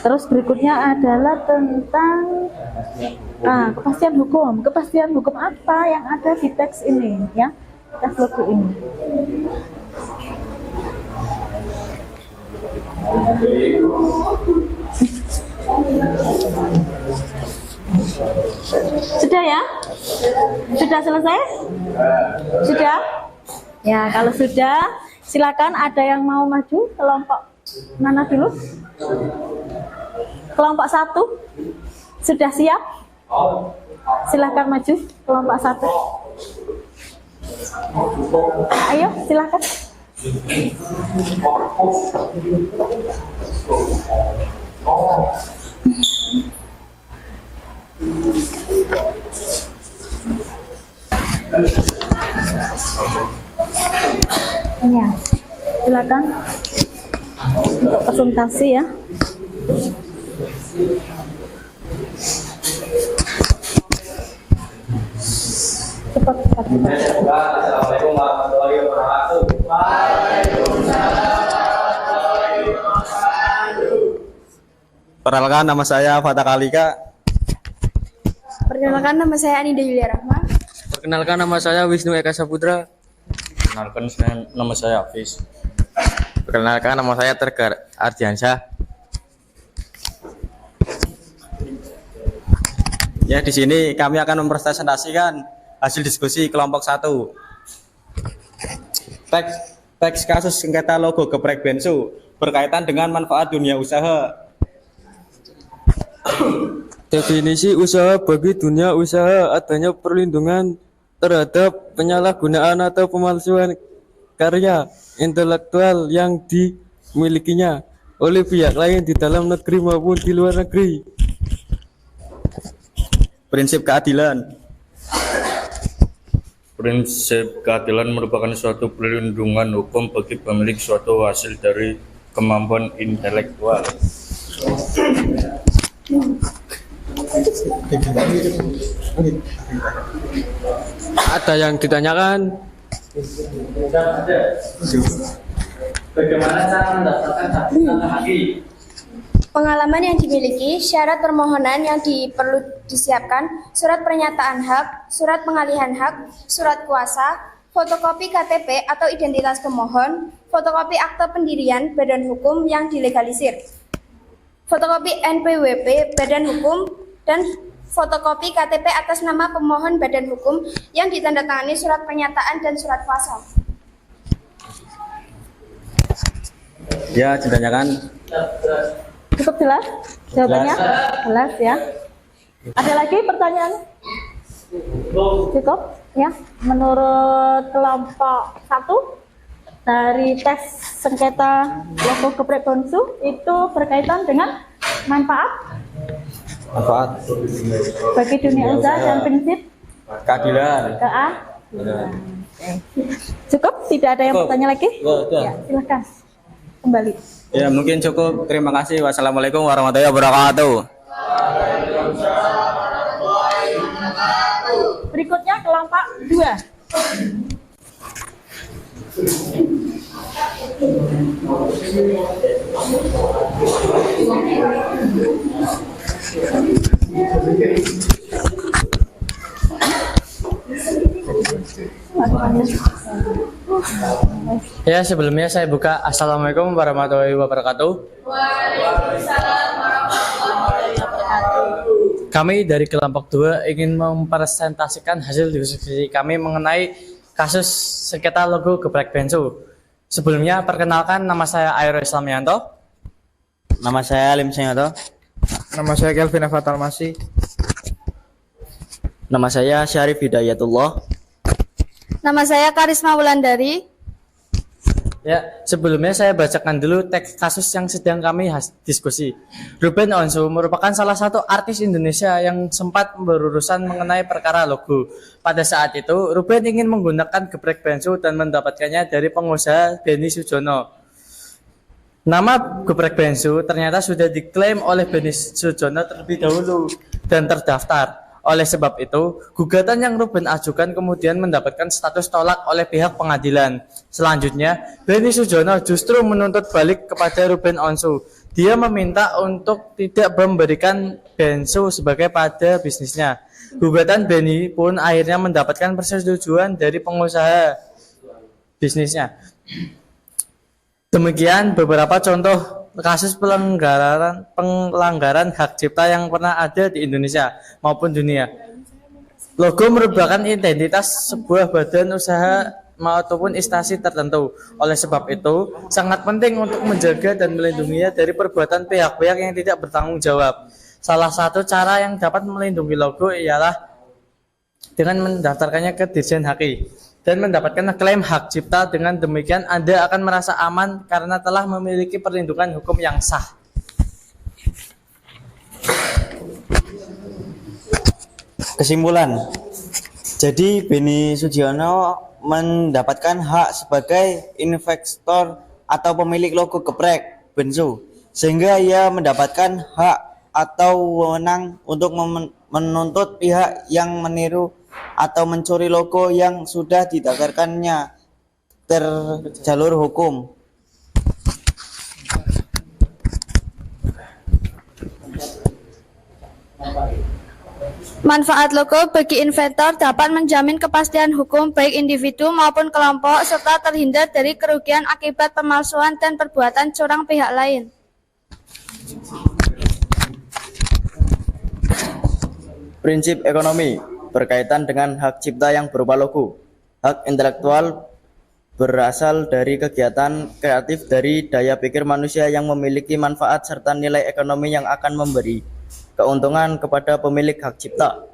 Terus berikutnya adalah tentang kepastian hukum. Kepastian hukum apa yang ada di teks ini ya? Teks logo ini. Sudah ya? Sudah selesai? Sudah? Ya, kalau sudah, silakan ada yang mau maju. Kelompok mana dulu? Kelompok 1 sudah siap? Silakan maju. Kelompok 1. Ayo, silakan. Ya, silakan untuk presentasi ya. Cepat. Assalamualaikum warahmatullahi wabarakatuh. Perkenalkan, nama saya Fata Kalika. Perkenalkan, nama saya Anida Yulia Rahma. Perkenalkan, nama saya Wisnu Eka Saputra. Perkenalkan, nama saya Hafiz. Perkenalkan, nama saya Tegar Ardiansyah. Ya, di sini kami akan mempresentasikan hasil diskusi kelompok 1. Teks kasus sengketa logo geprek bensu berkaitan dengan manfaat dunia usaha. Definisi usaha bagi dunia usaha adanya perlindungan terhadap penyalahgunaan atau pemalsuan karya intelektual yang dimilikinya oleh pihak lain di dalam negeri maupun di luar negeri. Prinsip keadilan. Prinsip keadilan merupakan suatu perlindungan hukum bagi pemilik suatu hasil dari kemampuan intelektual. Ada yang ditanyakan? Bagaimana cara mendaftarkan haki? Pengalaman yang dimiliki, syarat permohonan yang perlu disiapkan, surat pernyataan hak, surat pengalihan hak, surat kuasa, fotokopi KTP atau identitas pemohon, fotokopi akte pendirian badan hukum yang dilegalisir, fotokopi NPWP badan hukum, dan fotokopi KTP atas nama pemohon badan hukum yang ditandatangani surat pernyataan dan surat kuasa. Ya, ditanyakan. Cukup jelas jawabannya? Jelas ya. Ada lagi pertanyaan? Cukup ya. Menurut kelompok 1 dari tes sengketa logo geprek bensu itu berkaitan dengan manfaat bagi dunia usaha dan prinsip Keadilan. Cukup? Tidak ada yang bertanya lagi? Ya, silakan. kembali. Ya, mungkin cukup. Terima kasih. Wassalamualaikum warahmatullahi wabarakatuh. Berikutnya kelompok 2. Ya, sebelumnya saya buka. Assalamualaikum warahmatullahi wabarakatuh. Kami dari kelompok 2 ingin mempresentasikan hasil diskusi kami mengenai kasus sengketa logo Geprek Bensu. Sebelumnya, perkenalkan, nama saya Airo Islamianto. Nama saya Lim Sengato. Nama saya Kelvin Fatal Masih. Nama saya Syarif Hidayatullah. Nama saya Karisma Wulandari. Ya, sebelumnya saya bacakan dulu teks kasus yang sedang kami diskusi. Ruben Onsu merupakan salah satu artis Indonesia yang sempat berurusan mengenai perkara logo. Pada saat itu, Ruben ingin menggunakan Geprek Bensu dan mendapatkannya dari pengusaha Benny Sujono. Nama Geprek Bensu ternyata sudah diklaim oleh Benny Sujono terlebih dahulu dan terdaftar. Oleh sebab itu, gugatan yang Ruben ajukan kemudian mendapatkan status tolak oleh pihak pengadilan. Selanjutnya, Benny Sujono justru menuntut balik kepada Ruben Onsu. Dia meminta untuk tidak memberikan Bensu sebagai pada bisnisnya. Gugatan Benny pun akhirnya mendapatkan persetujuan dari pengusaha bisnisnya. Demikian beberapa contoh kasus pelanggaran hak cipta yang pernah ada di Indonesia maupun dunia. Logo merupakan identitas sebuah badan usaha maupun instansi tertentu. Oleh sebab itu, sangat penting untuk menjaga dan melindunginya dari perbuatan pihak-pihak yang tidak bertanggung jawab. Salah satu cara yang dapat melindungi logo ialah dengan mendaftarkannya ke Dirjen HQ dan mendapatkan klaim hak cipta. Dengan demikian, Anda akan merasa aman karena telah memiliki perlindungan hukum yang sah. Kesimpulan. Jadi Benny Sujono mendapatkan hak sebagai investor atau pemilik logo Geprek Bensu, sehingga ia mendapatkan hak atau wewenang untuk menuntut pihak yang meniru atau mencuri logo yang sudah didaftarkannya terjalur hukum. Manfaat logo bagi inventor dapat menjamin kepastian hukum baik individu maupun kelompok serta terhindar dari kerugian akibat pemalsuan dan perbuatan curang pihak lain. Prinsip ekonomi berkaitan dengan hak cipta yang berupa logo. Hak intelektual berasal dari kegiatan kreatif dari daya pikir manusia yang memiliki manfaat serta nilai ekonomi yang akan memberi keuntungan kepada pemilik hak cipta.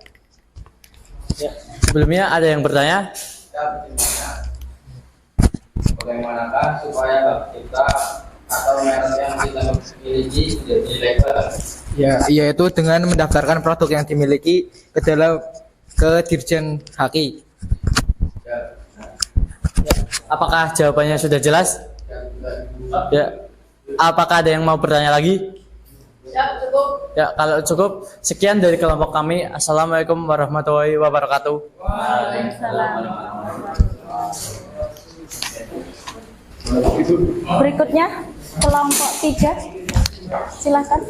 Ya, sebelumnya ada yang bertanya? Bagaimanakah supaya hak cipta atau merek yang kita miliki menjadi legal? Ya, yaitu dengan mendaftarkan produk yang dimiliki ke Dirjen HQ. Apakah jawabannya sudah jelas? Ya. Apakah ada yang mau bertanya lagi? Ya, cukup. Ya, kalau cukup, sekian dari kelompok kami. Assalamualaikum warahmatullahi wabarakatuh. Berikutnya kelompok 3. Silakan.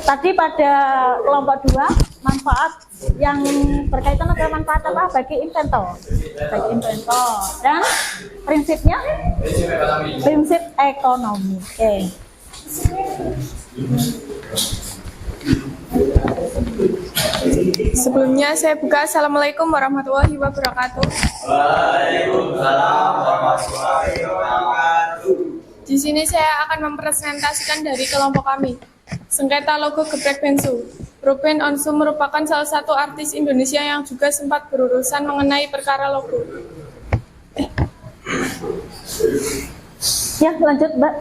Tadi pada kelompok 2, manfaat yang berkaitan dengan manfaat apa bagi inventor? Bagi inventor. Dan prinsipnya? Prinsip ekonomi. Oke. Sebelumnya saya buka. Assalamualaikum warahmatullahi wabarakatuh. Waalaikumsalam warahmatullahi wabarakatuh. Di sini saya akan mempresentasikan dari kelompok kami. Sengketa logo Geprek Bensu. Ruben Onsu merupakan salah satu artis Indonesia yang juga sempat berurusan mengenai perkara logo. Ya, lanjut, Mbak.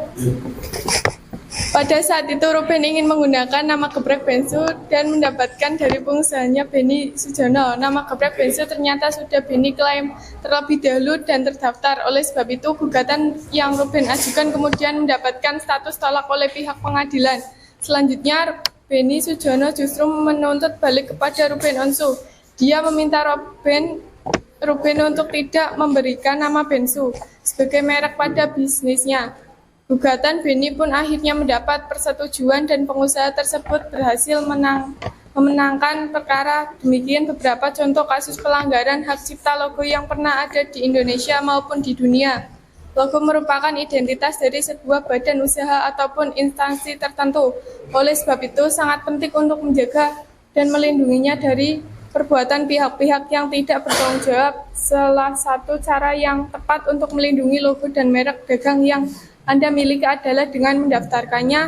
Pada saat itu Ruben ingin menggunakan nama geprek Bensu dan mendapatkan dari pengusahanya Beni Sujono. Nama geprek Bensu ternyata sudah Beni klaim terlebih dahulu dan terdaftar. Oleh sebab itu, gugatan yang Ruben ajukan kemudian mendapatkan status tolak oleh pihak pengadilan. Selanjutnya, Beni Sujono justru menuntut balik kepada Ruben Onsu. Dia meminta Ruben untuk tidak memberikan nama Bensu sebagai merek pada bisnisnya. Gugatan Beni pun akhirnya mendapat persetujuan dan pengusaha tersebut berhasil memenangkan perkara. Demikian beberapa contoh kasus pelanggaran hak cipta logo yang pernah ada di Indonesia maupun di dunia. Logo merupakan identitas dari sebuah badan usaha ataupun instansi tertentu. Oleh sebab itu sangat penting untuk menjaga dan melindunginya dari perbuatan pihak-pihak yang tidak bertanggung jawab. Salah satu cara yang tepat untuk melindungi logo dan merek dagang yang Anda miliki adalah dengan mendaftarkannya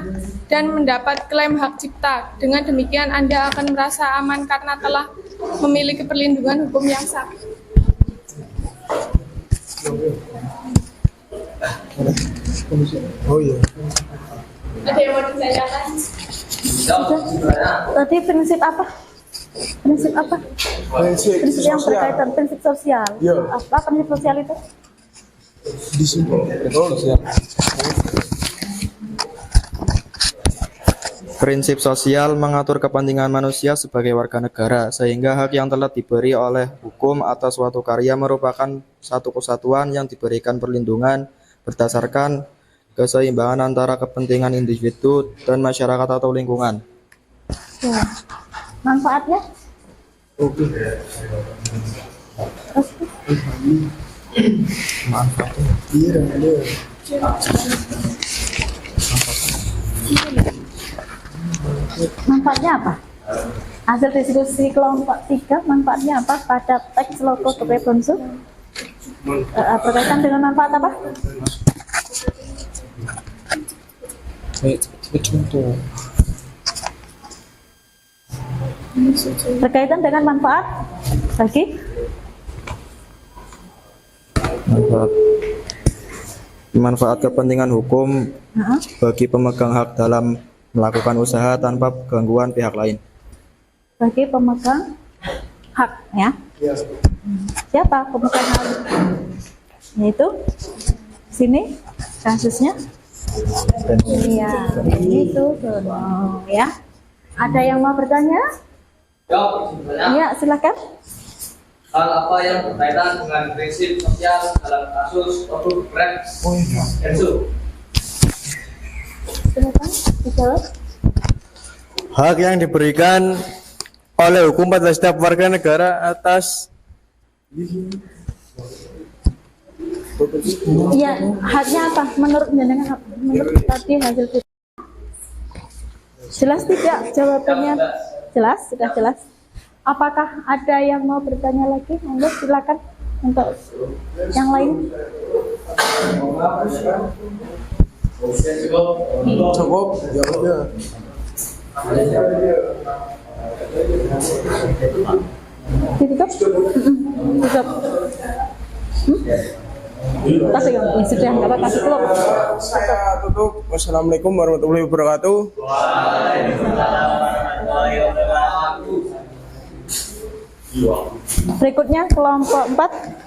dan mendapat klaim hak cipta. Dengan demikian Anda akan merasa aman karena telah memiliki perlindungan hukum yang sah. Oh iya. Ada yang mau ditanyakan? Tadi prinsip apa? Prinsip apa? Prinsip Prinsip yang sosial. berkaitan prinsip sosial. Iya. Apa prinsip sosial itu? Di sini. Oh, siap. Prinsip sosial mengatur kepentingan manusia sebagai warga negara, sehingga hak yang telah diberi oleh hukum atas suatu karya merupakan satu kesatuan yang diberikan perlindungan berdasarkan keseimbangan antara kepentingan individu dan masyarakat atau lingkungan. Ya. Manfaatnya? Oke. Manfaatnya. Iya, iya. Manfaatnya apa? Hasil diskusi kelompok 3, manfaatnya apa pada teks logo geprek Bensu? Berkaitan dengan manfaat apa? Contoh. Berkaitan dengan manfaat bagi Manfaat kepentingan hukum bagi pemegang hak dalam melakukan usaha tanpa gangguan pihak lain. bagi pemegang hak, ya. Siapa pemegang hak? Yaitu sini kasusnya. Iya, itu ya. Ada yang mau bertanya? Jawab, Iya, silakan. hal apa yang berkaitan dengan prinsip sosial dalam kasus logo geprek Bensu? Silakan dijawab. Hak yang diberikan oleh hukum pada setiap warga negara atas Iya, haknya apa? Menurut jenengan apa? Menurut tadi hasil jelas tidak jawabannya? Jelas, sudah jelas. Apakah ada yang mau bertanya lagi? Monggo silakan untuk yang lain. Cukup, ya udah. Ditutup? Tutup. Kasih ya, sudah nggak apa-apa, tutup. Saya tutup. Wassalamualaikum warahmatullahi wabarakatuh. Berikutnya kelompok 4.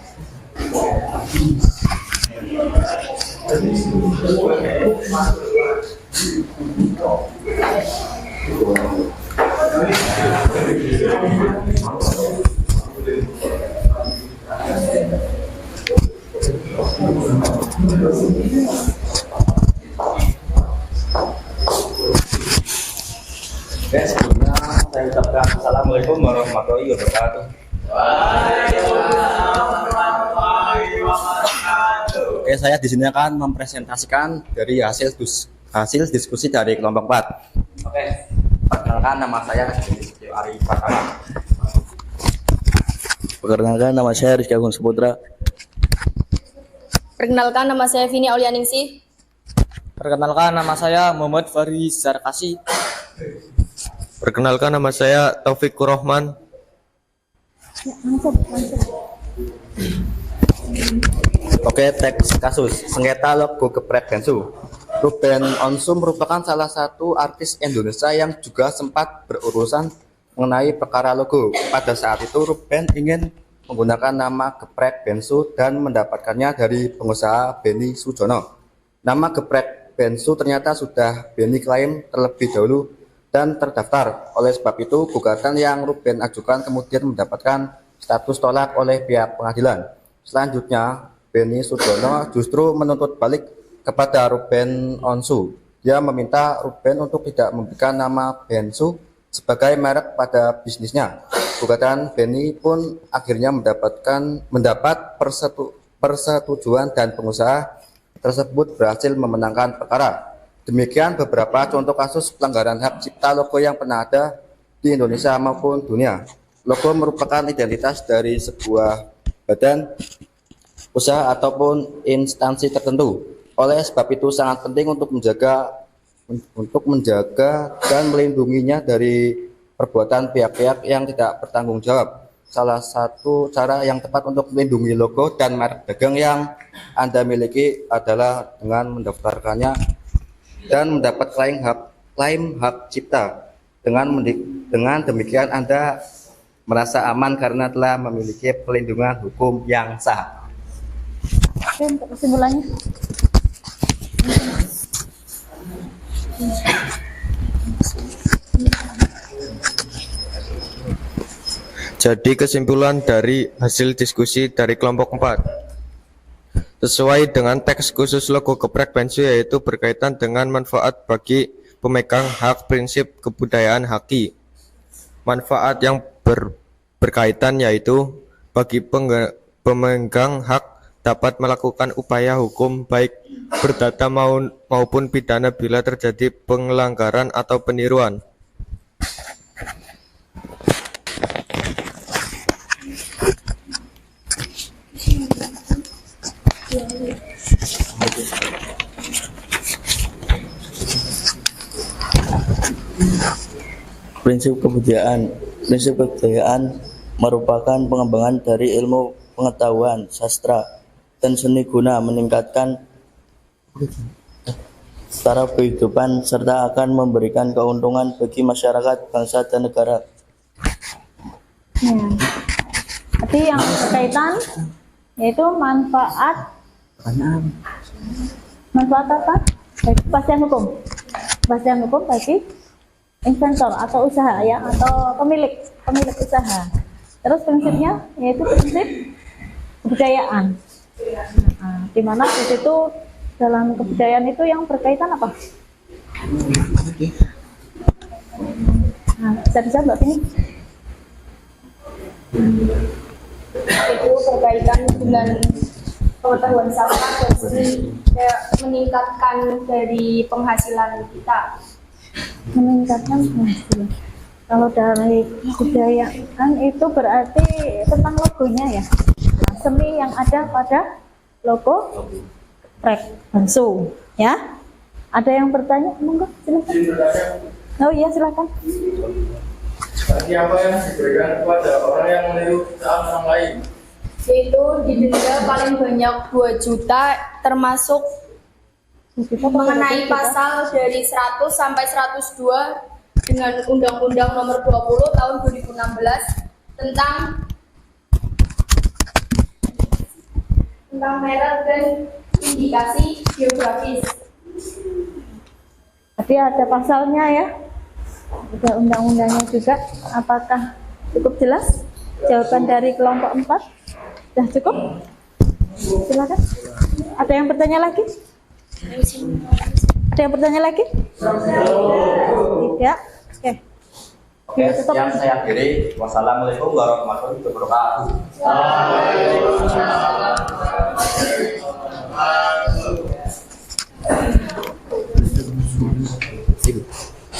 Oke, sebelumnya saya ucapkan Assalamualaikum warahmatullahi wabarakatuh. Oke, saya di sini akan mempresentasikan dari hasil diskusi dari kelompok 4. Oke, perkenalkan nama saya Ari Pratama. Perkenalkan nama saya Rizky Agung Saputra. Perkenalkan nama saya Vini Aulianingsih. Perkenalkan nama saya Muhammad Fahri Zarkasi. Perkenalkan nama saya Taufik Kurrahman. Ya, langsung. Oke, teks kasus sengketa logo geprek bensu. Ruben Onsu merupakan salah satu artis Indonesia yang juga sempat berurusan mengenai perkara logo. Pada saat itu Ruben ingin menggunakan nama geprek bensu dan mendapatkannya dari pengusaha Benny Sujono. Nama geprek bensu ternyata sudah Benny klaim terlebih dahulu dan terdaftar. Oleh sebab itu, gugatan yang Ruben ajukan kemudian mendapatkan status tolak oleh pihak pengadilan. Selanjutnya, Benny Sujono justru menuntut balik kepada Ruben Onsu. Dia meminta Ruben untuk tidak memberikan nama bensu sebagai merek pada bisnisnya. Gugatan Benny pun akhirnya mendapat persetujuan dan pengusaha tersebut berhasil memenangkan perkara. Demikian beberapa contoh kasus pelanggaran hak cipta logo yang pernah ada di Indonesia maupun dunia. Logo merupakan identitas dari sebuah badan usaha ataupun instansi tertentu. Oleh sebab itu sangat penting untuk menjaga dan melindunginya dari perbuatan pihak-pihak yang tidak bertanggung jawab. Salah satu cara yang tepat untuk melindungi logo dan merek dagang yang Anda miliki adalah dengan mendaftarkannya dan mendapat klaim hak cipta. Dengan demikian Anda merasa aman karena telah memiliki perlindungan hukum yang sah. Oke, untuk kesimpulannya. Jadi kesimpulan dari hasil diskusi dari kelompok 4 sesuai dengan teks khusus logo geprek bensu, yaitu berkaitan dengan manfaat bagi pemegang hak prinsip kebudayaan haki. Manfaat yang berkaitan yaitu bagi pemegang hak dapat melakukan upaya hukum baik perdata maupun pidana bila terjadi pelanggaran atau peniruan. Prinsip kebudayaan merupakan pengembangan dari ilmu pengetahuan, sastra, dan seni guna meningkatkan taraf kehidupan serta akan memberikan keuntungan bagi masyarakat, bangsa, dan negara. Jadi yang berkaitan yaitu manfaat apa? Kepastian hukum bagi inventor atau usaha ya, atau pemilik usaha. Terus prinsipnya yaitu prinsip kebudayaan. Nah, di mana di situ dalam kebudayaan itu yang berkaitan apa? Nah, bisa Mbak Vini? Itu berkaitan dengan pengetahuan sampah dan seni, meningkatkan dari penghasilan kita. Meningkatkan penghasilan. Kalau dari kebudayaan itu berarti tentang logonya ya. Nah, seni yang ada pada logo geprek bensu ya. Ada yang bertanya? Monggo silakan. Oh iya silakan. Seperti apa yang diberikan kepada orang yang meniru ciptaan orang lain? Yaitu didenda paling banyak 2 juta termasuk mengenai pasal dari 100 sampai 102 dengan Undang-Undang Nomor 20 Tahun 2016 tentang merek dan indikasi geografis. Tapi ada pasalnya ya. Ada undang-undangnya juga. Apakah cukup jelas? Jawaban dari kelompok 4 sudah cukup? Silakan. Ada yang bertanya lagi? Ada yang bertanya lagi? Tidak. Oke. Oke, sekian saya akhiri. Wassalamualaikum warahmatullahi wabarakatuh.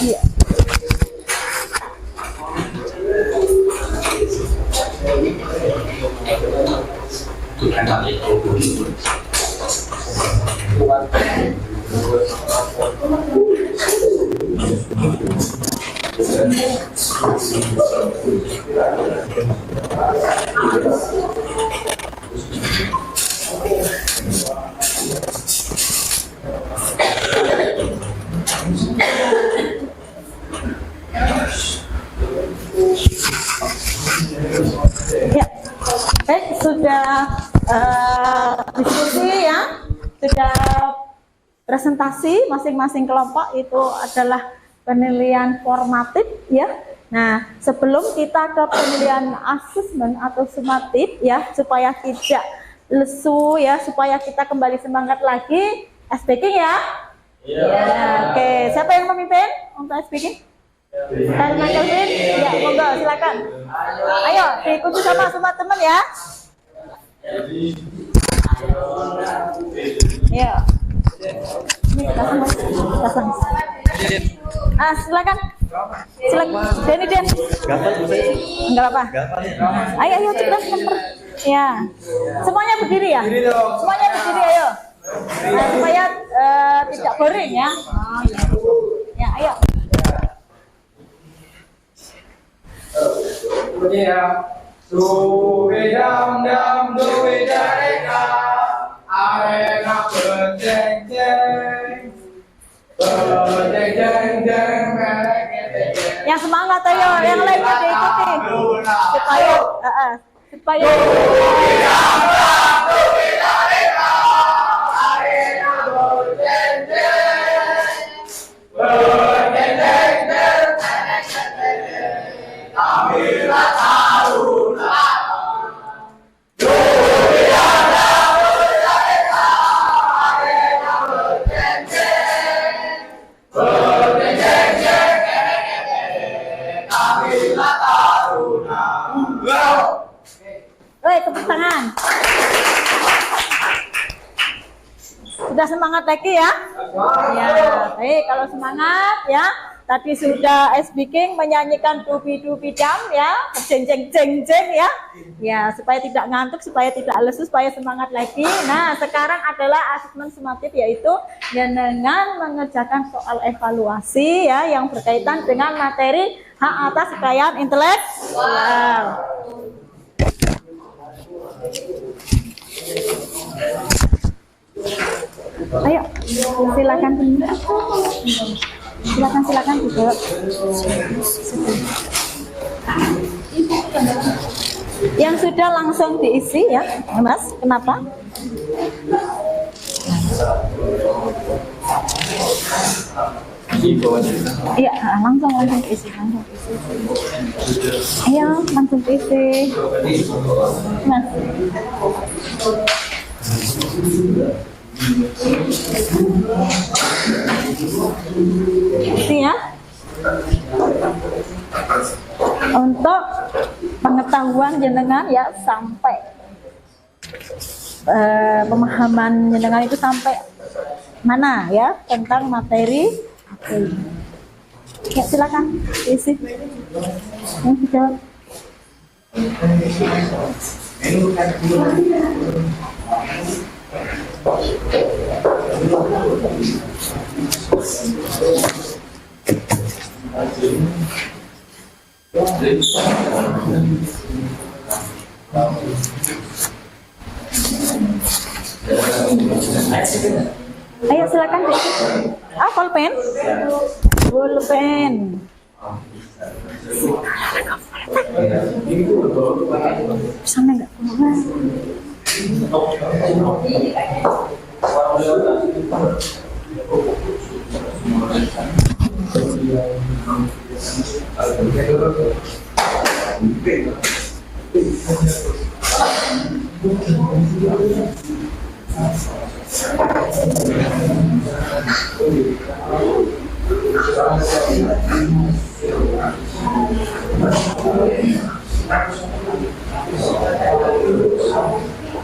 Iya. Ya, baik, sudah diskusi ya, sudah presentasi masing-masing kelompok itu adalah penilaian formatif ya. Nah, sebelum kita ke penilaian asesmen atau sumatif ya, supaya tidak lesu ya, supaya kita kembali semangat lagi, speaking ya. Ya, oke, siapa yang memimpin untuk speaking? Kalian Kelvin? Ya, monggo silakan. Ayo, diikuti sama semua teman ya. Ya. Ini pasang. Silakan. Silakan. Den. Enggak apa. Ayo cepat. Ya. Semuanya berdiri ya? Semuanya berdiri ayo. Nah, supaya tidak boring ya. Ya, ayo. Dam dareka, arena berjeng jeng, Yang semangat ayo, yang lainnya diikuti supaya tepuk tangan. Sudah semangat lagi ya? Ya, baik. Kalau semangat ya, tadi sudah speaking menyanyikan dubi dam ya, jeng ya. Ya, supaya tidak ngantuk, supaya tidak lesu, supaya semangat lagi. Nah, sekarang adalah asesmen sumatif, yaitu dengan mengerjakan soal evaluasi ya yang berkaitan dengan materi hak atas kekayaan intelektual. Ayo, silakan juga. Yang sudah langsung diisi ya, Mas. Kenapa? Iya, langsung diisi. Ayo, langsung diisi. Mas. Isi ya. Untuk pengetahuan jenengan ya, sampai pemahaman jenengan itu sampai mana ya tentang materi. Ya, silakan isi. Jawab. Ayo silakan. Pulpen. Sampai enggak keluar.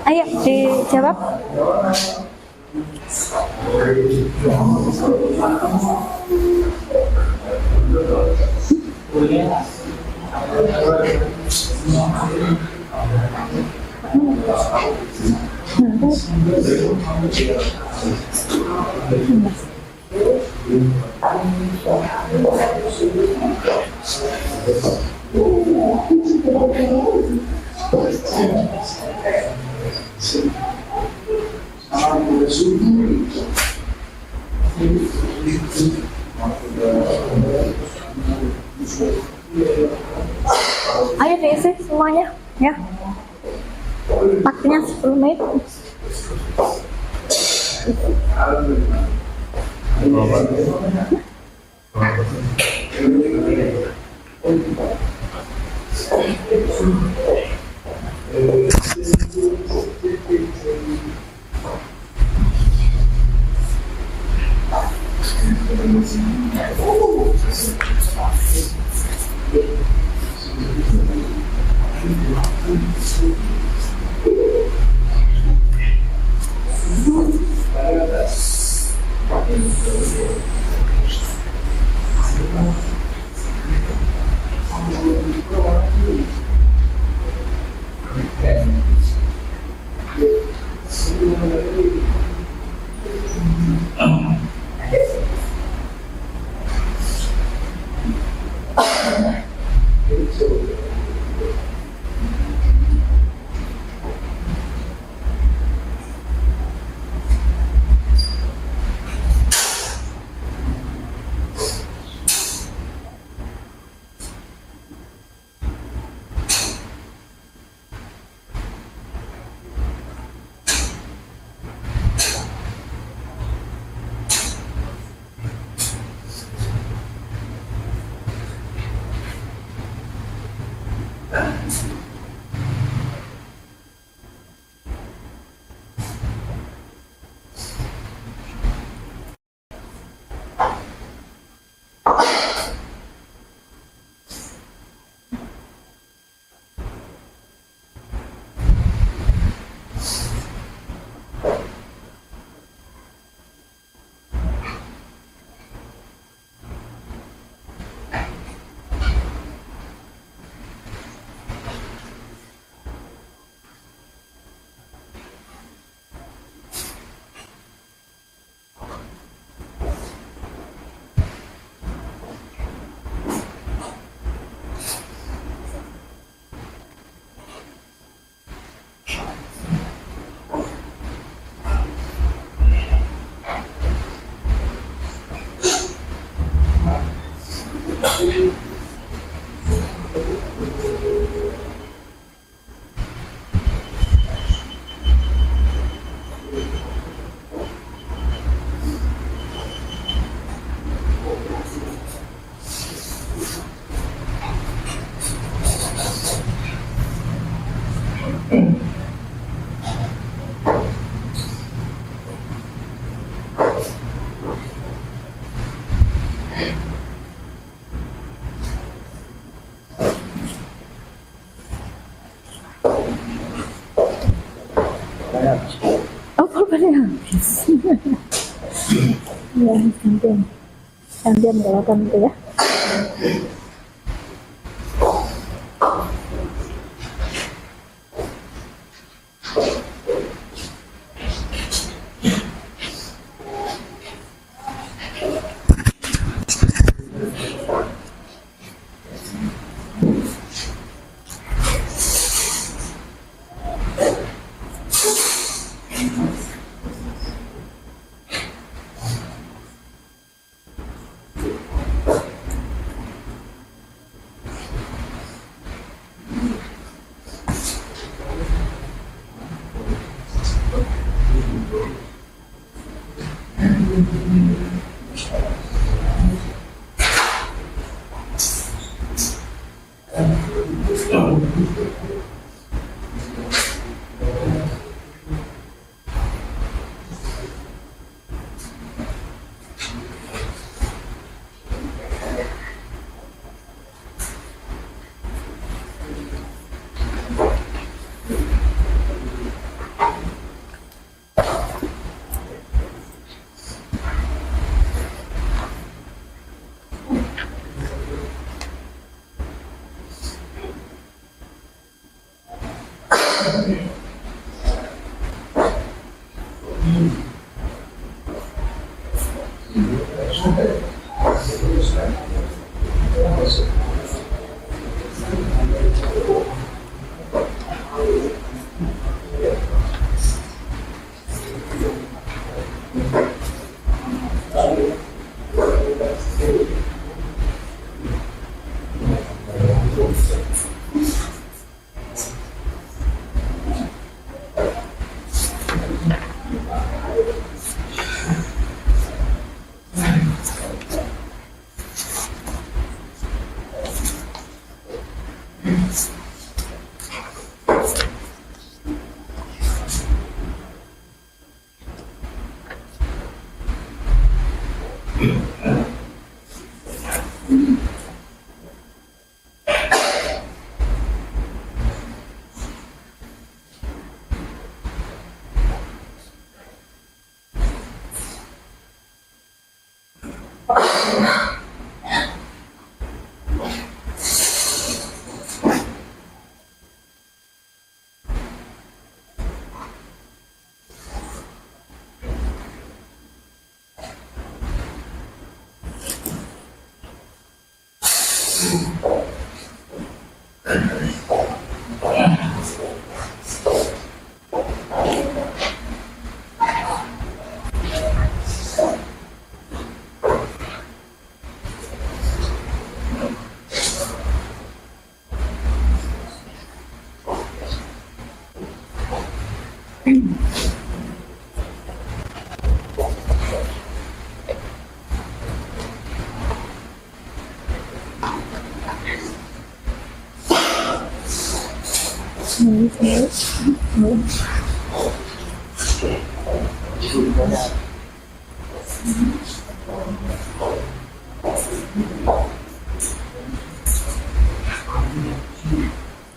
Ayo dijawab. Ayo diisi semuanya ya. Waktunya 10 menit. Oh, pulpennya habis. Ya, gantian. Gantian galakan itu ya.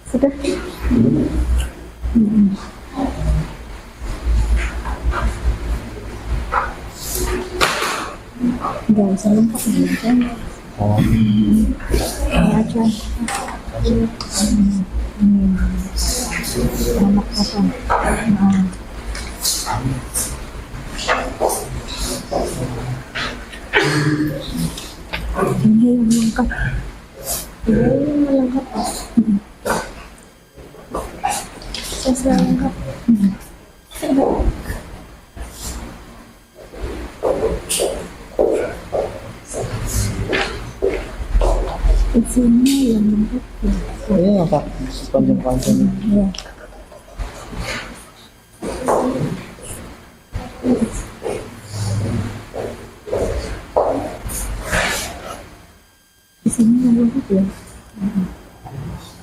Sudah. Nggak usah lengkap aja. Ini aja. Anak apa? Ini yang lengkap. Ini yang lengkap. Saya lengkap. Isinya yang lengkap. Ini apa? Panjang-panjang. Ya. Isinya yang lengkap ya.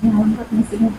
Yang lengkap isinya.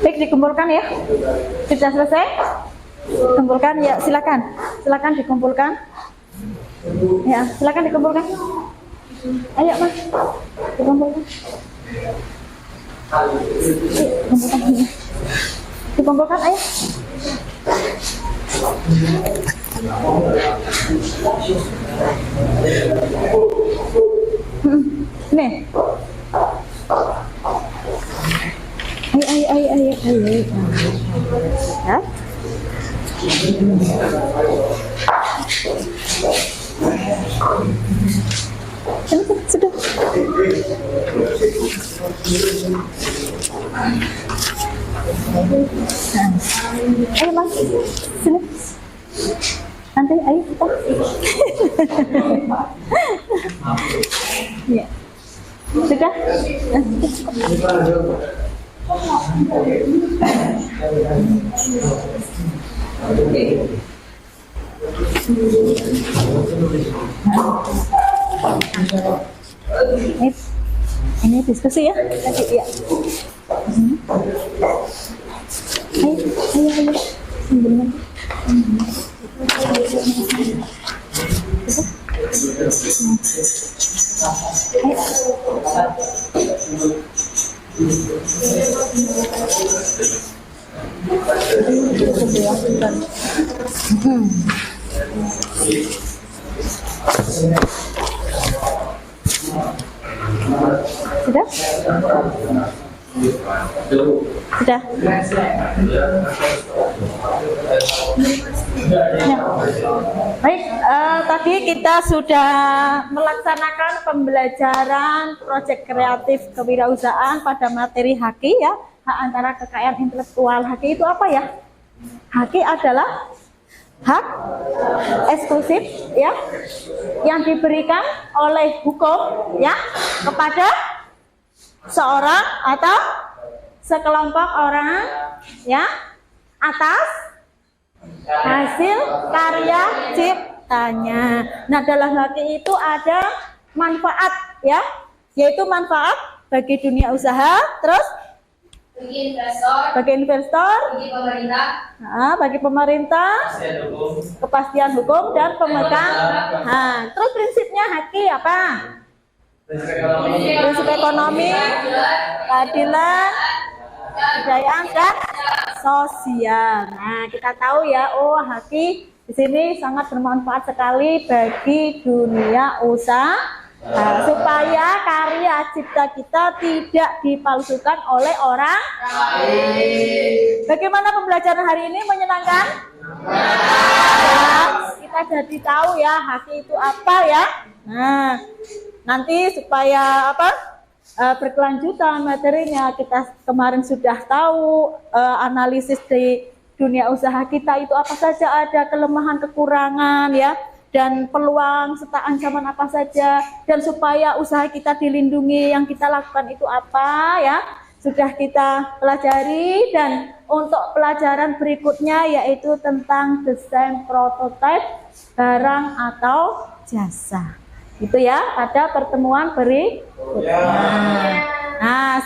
Baik, dikumpulkan ya. Sudah selesai? Kumpulkan ya, silakan. Silakan dikumpulkan. Ya, silakan dikumpulkan. Ayo, Mas. Dikumpulkan. Dikumpulkan. Dikumpulkan, ayo. Nih. Ayo. Ya. Sudah. Ayo Mas, sini. Nanti ayo kita. Ya. Sudah. Ini diskusi ya tadi ya. Ayo. Sebentar. Sudah? Sudah. Ya. Baik, tadi kita sudah melaksanakan pembelajaran proyek kreatif kewirausahaan pada materi HAKI ya, hak antara kekayaan intelektual. HAKI itu apa ya? HAKI adalah hak eksklusif ya yang diberikan oleh hukum ya kepada seorang atau sekelompok orang ya atas hasil karya ciptanya. Nah, dalam HAKI itu ada manfaat ya, yaitu manfaat bagi dunia usaha, terus bagi investor, bagi pemerintah, kepastian hukum dan pemegang. Nah, terus prinsipnya HAKI apa? Prinsip ekonomi, keadilan, kebudayaan dan sosial. Nah, kita tahu ya, HAKI di sini sangat bermanfaat sekali bagi dunia usaha. Supaya karya cipta kita tidak dipalsukan oleh orang lain. Bagaimana pembelajaran hari ini, menyenangkan? Ya, kita jadi tahu ya HAKI itu apa ya. Nah, nanti supaya berkelanjutan materinya, kita kemarin sudah tahu analisis di dunia usaha kita itu apa saja, ada kelemahan, kekurangan ya, dan peluang serta ancaman apa saja, dan supaya usaha kita dilindungi yang kita lakukan itu apa ya, sudah kita pelajari. Dan untuk pelajaran berikutnya yaitu tentang desain prototipe barang atau jasa, itu ya pada pertemuan berikutnya. Nah,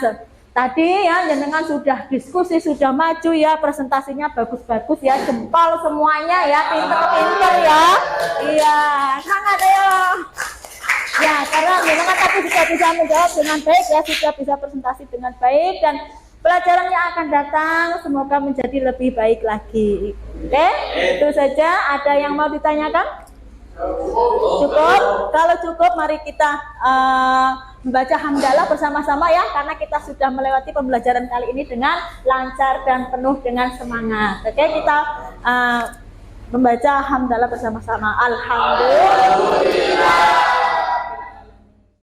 tadi ya jenengan sudah diskusi, sudah maju ya, presentasinya bagus-bagus ya, jempol semuanya ya, pinter-pinter ya. Iya, sangat ayo. Ya, karena jenengan tadi sudah bisa menjawab dengan baik ya, sudah bisa presentasi dengan baik, dan pelajaran yang akan datang semoga menjadi lebih baik lagi. Oke, itu saja. Ada yang mau ditanyakan? Cukup? Kalau cukup, mari kita membaca hamdalah bersama-sama ya, karena kita sudah melewati pembelajaran kali ini dengan lancar dan penuh dengan semangat. Oke, kita membaca hamdalah bersama-sama. Alhamdulillah.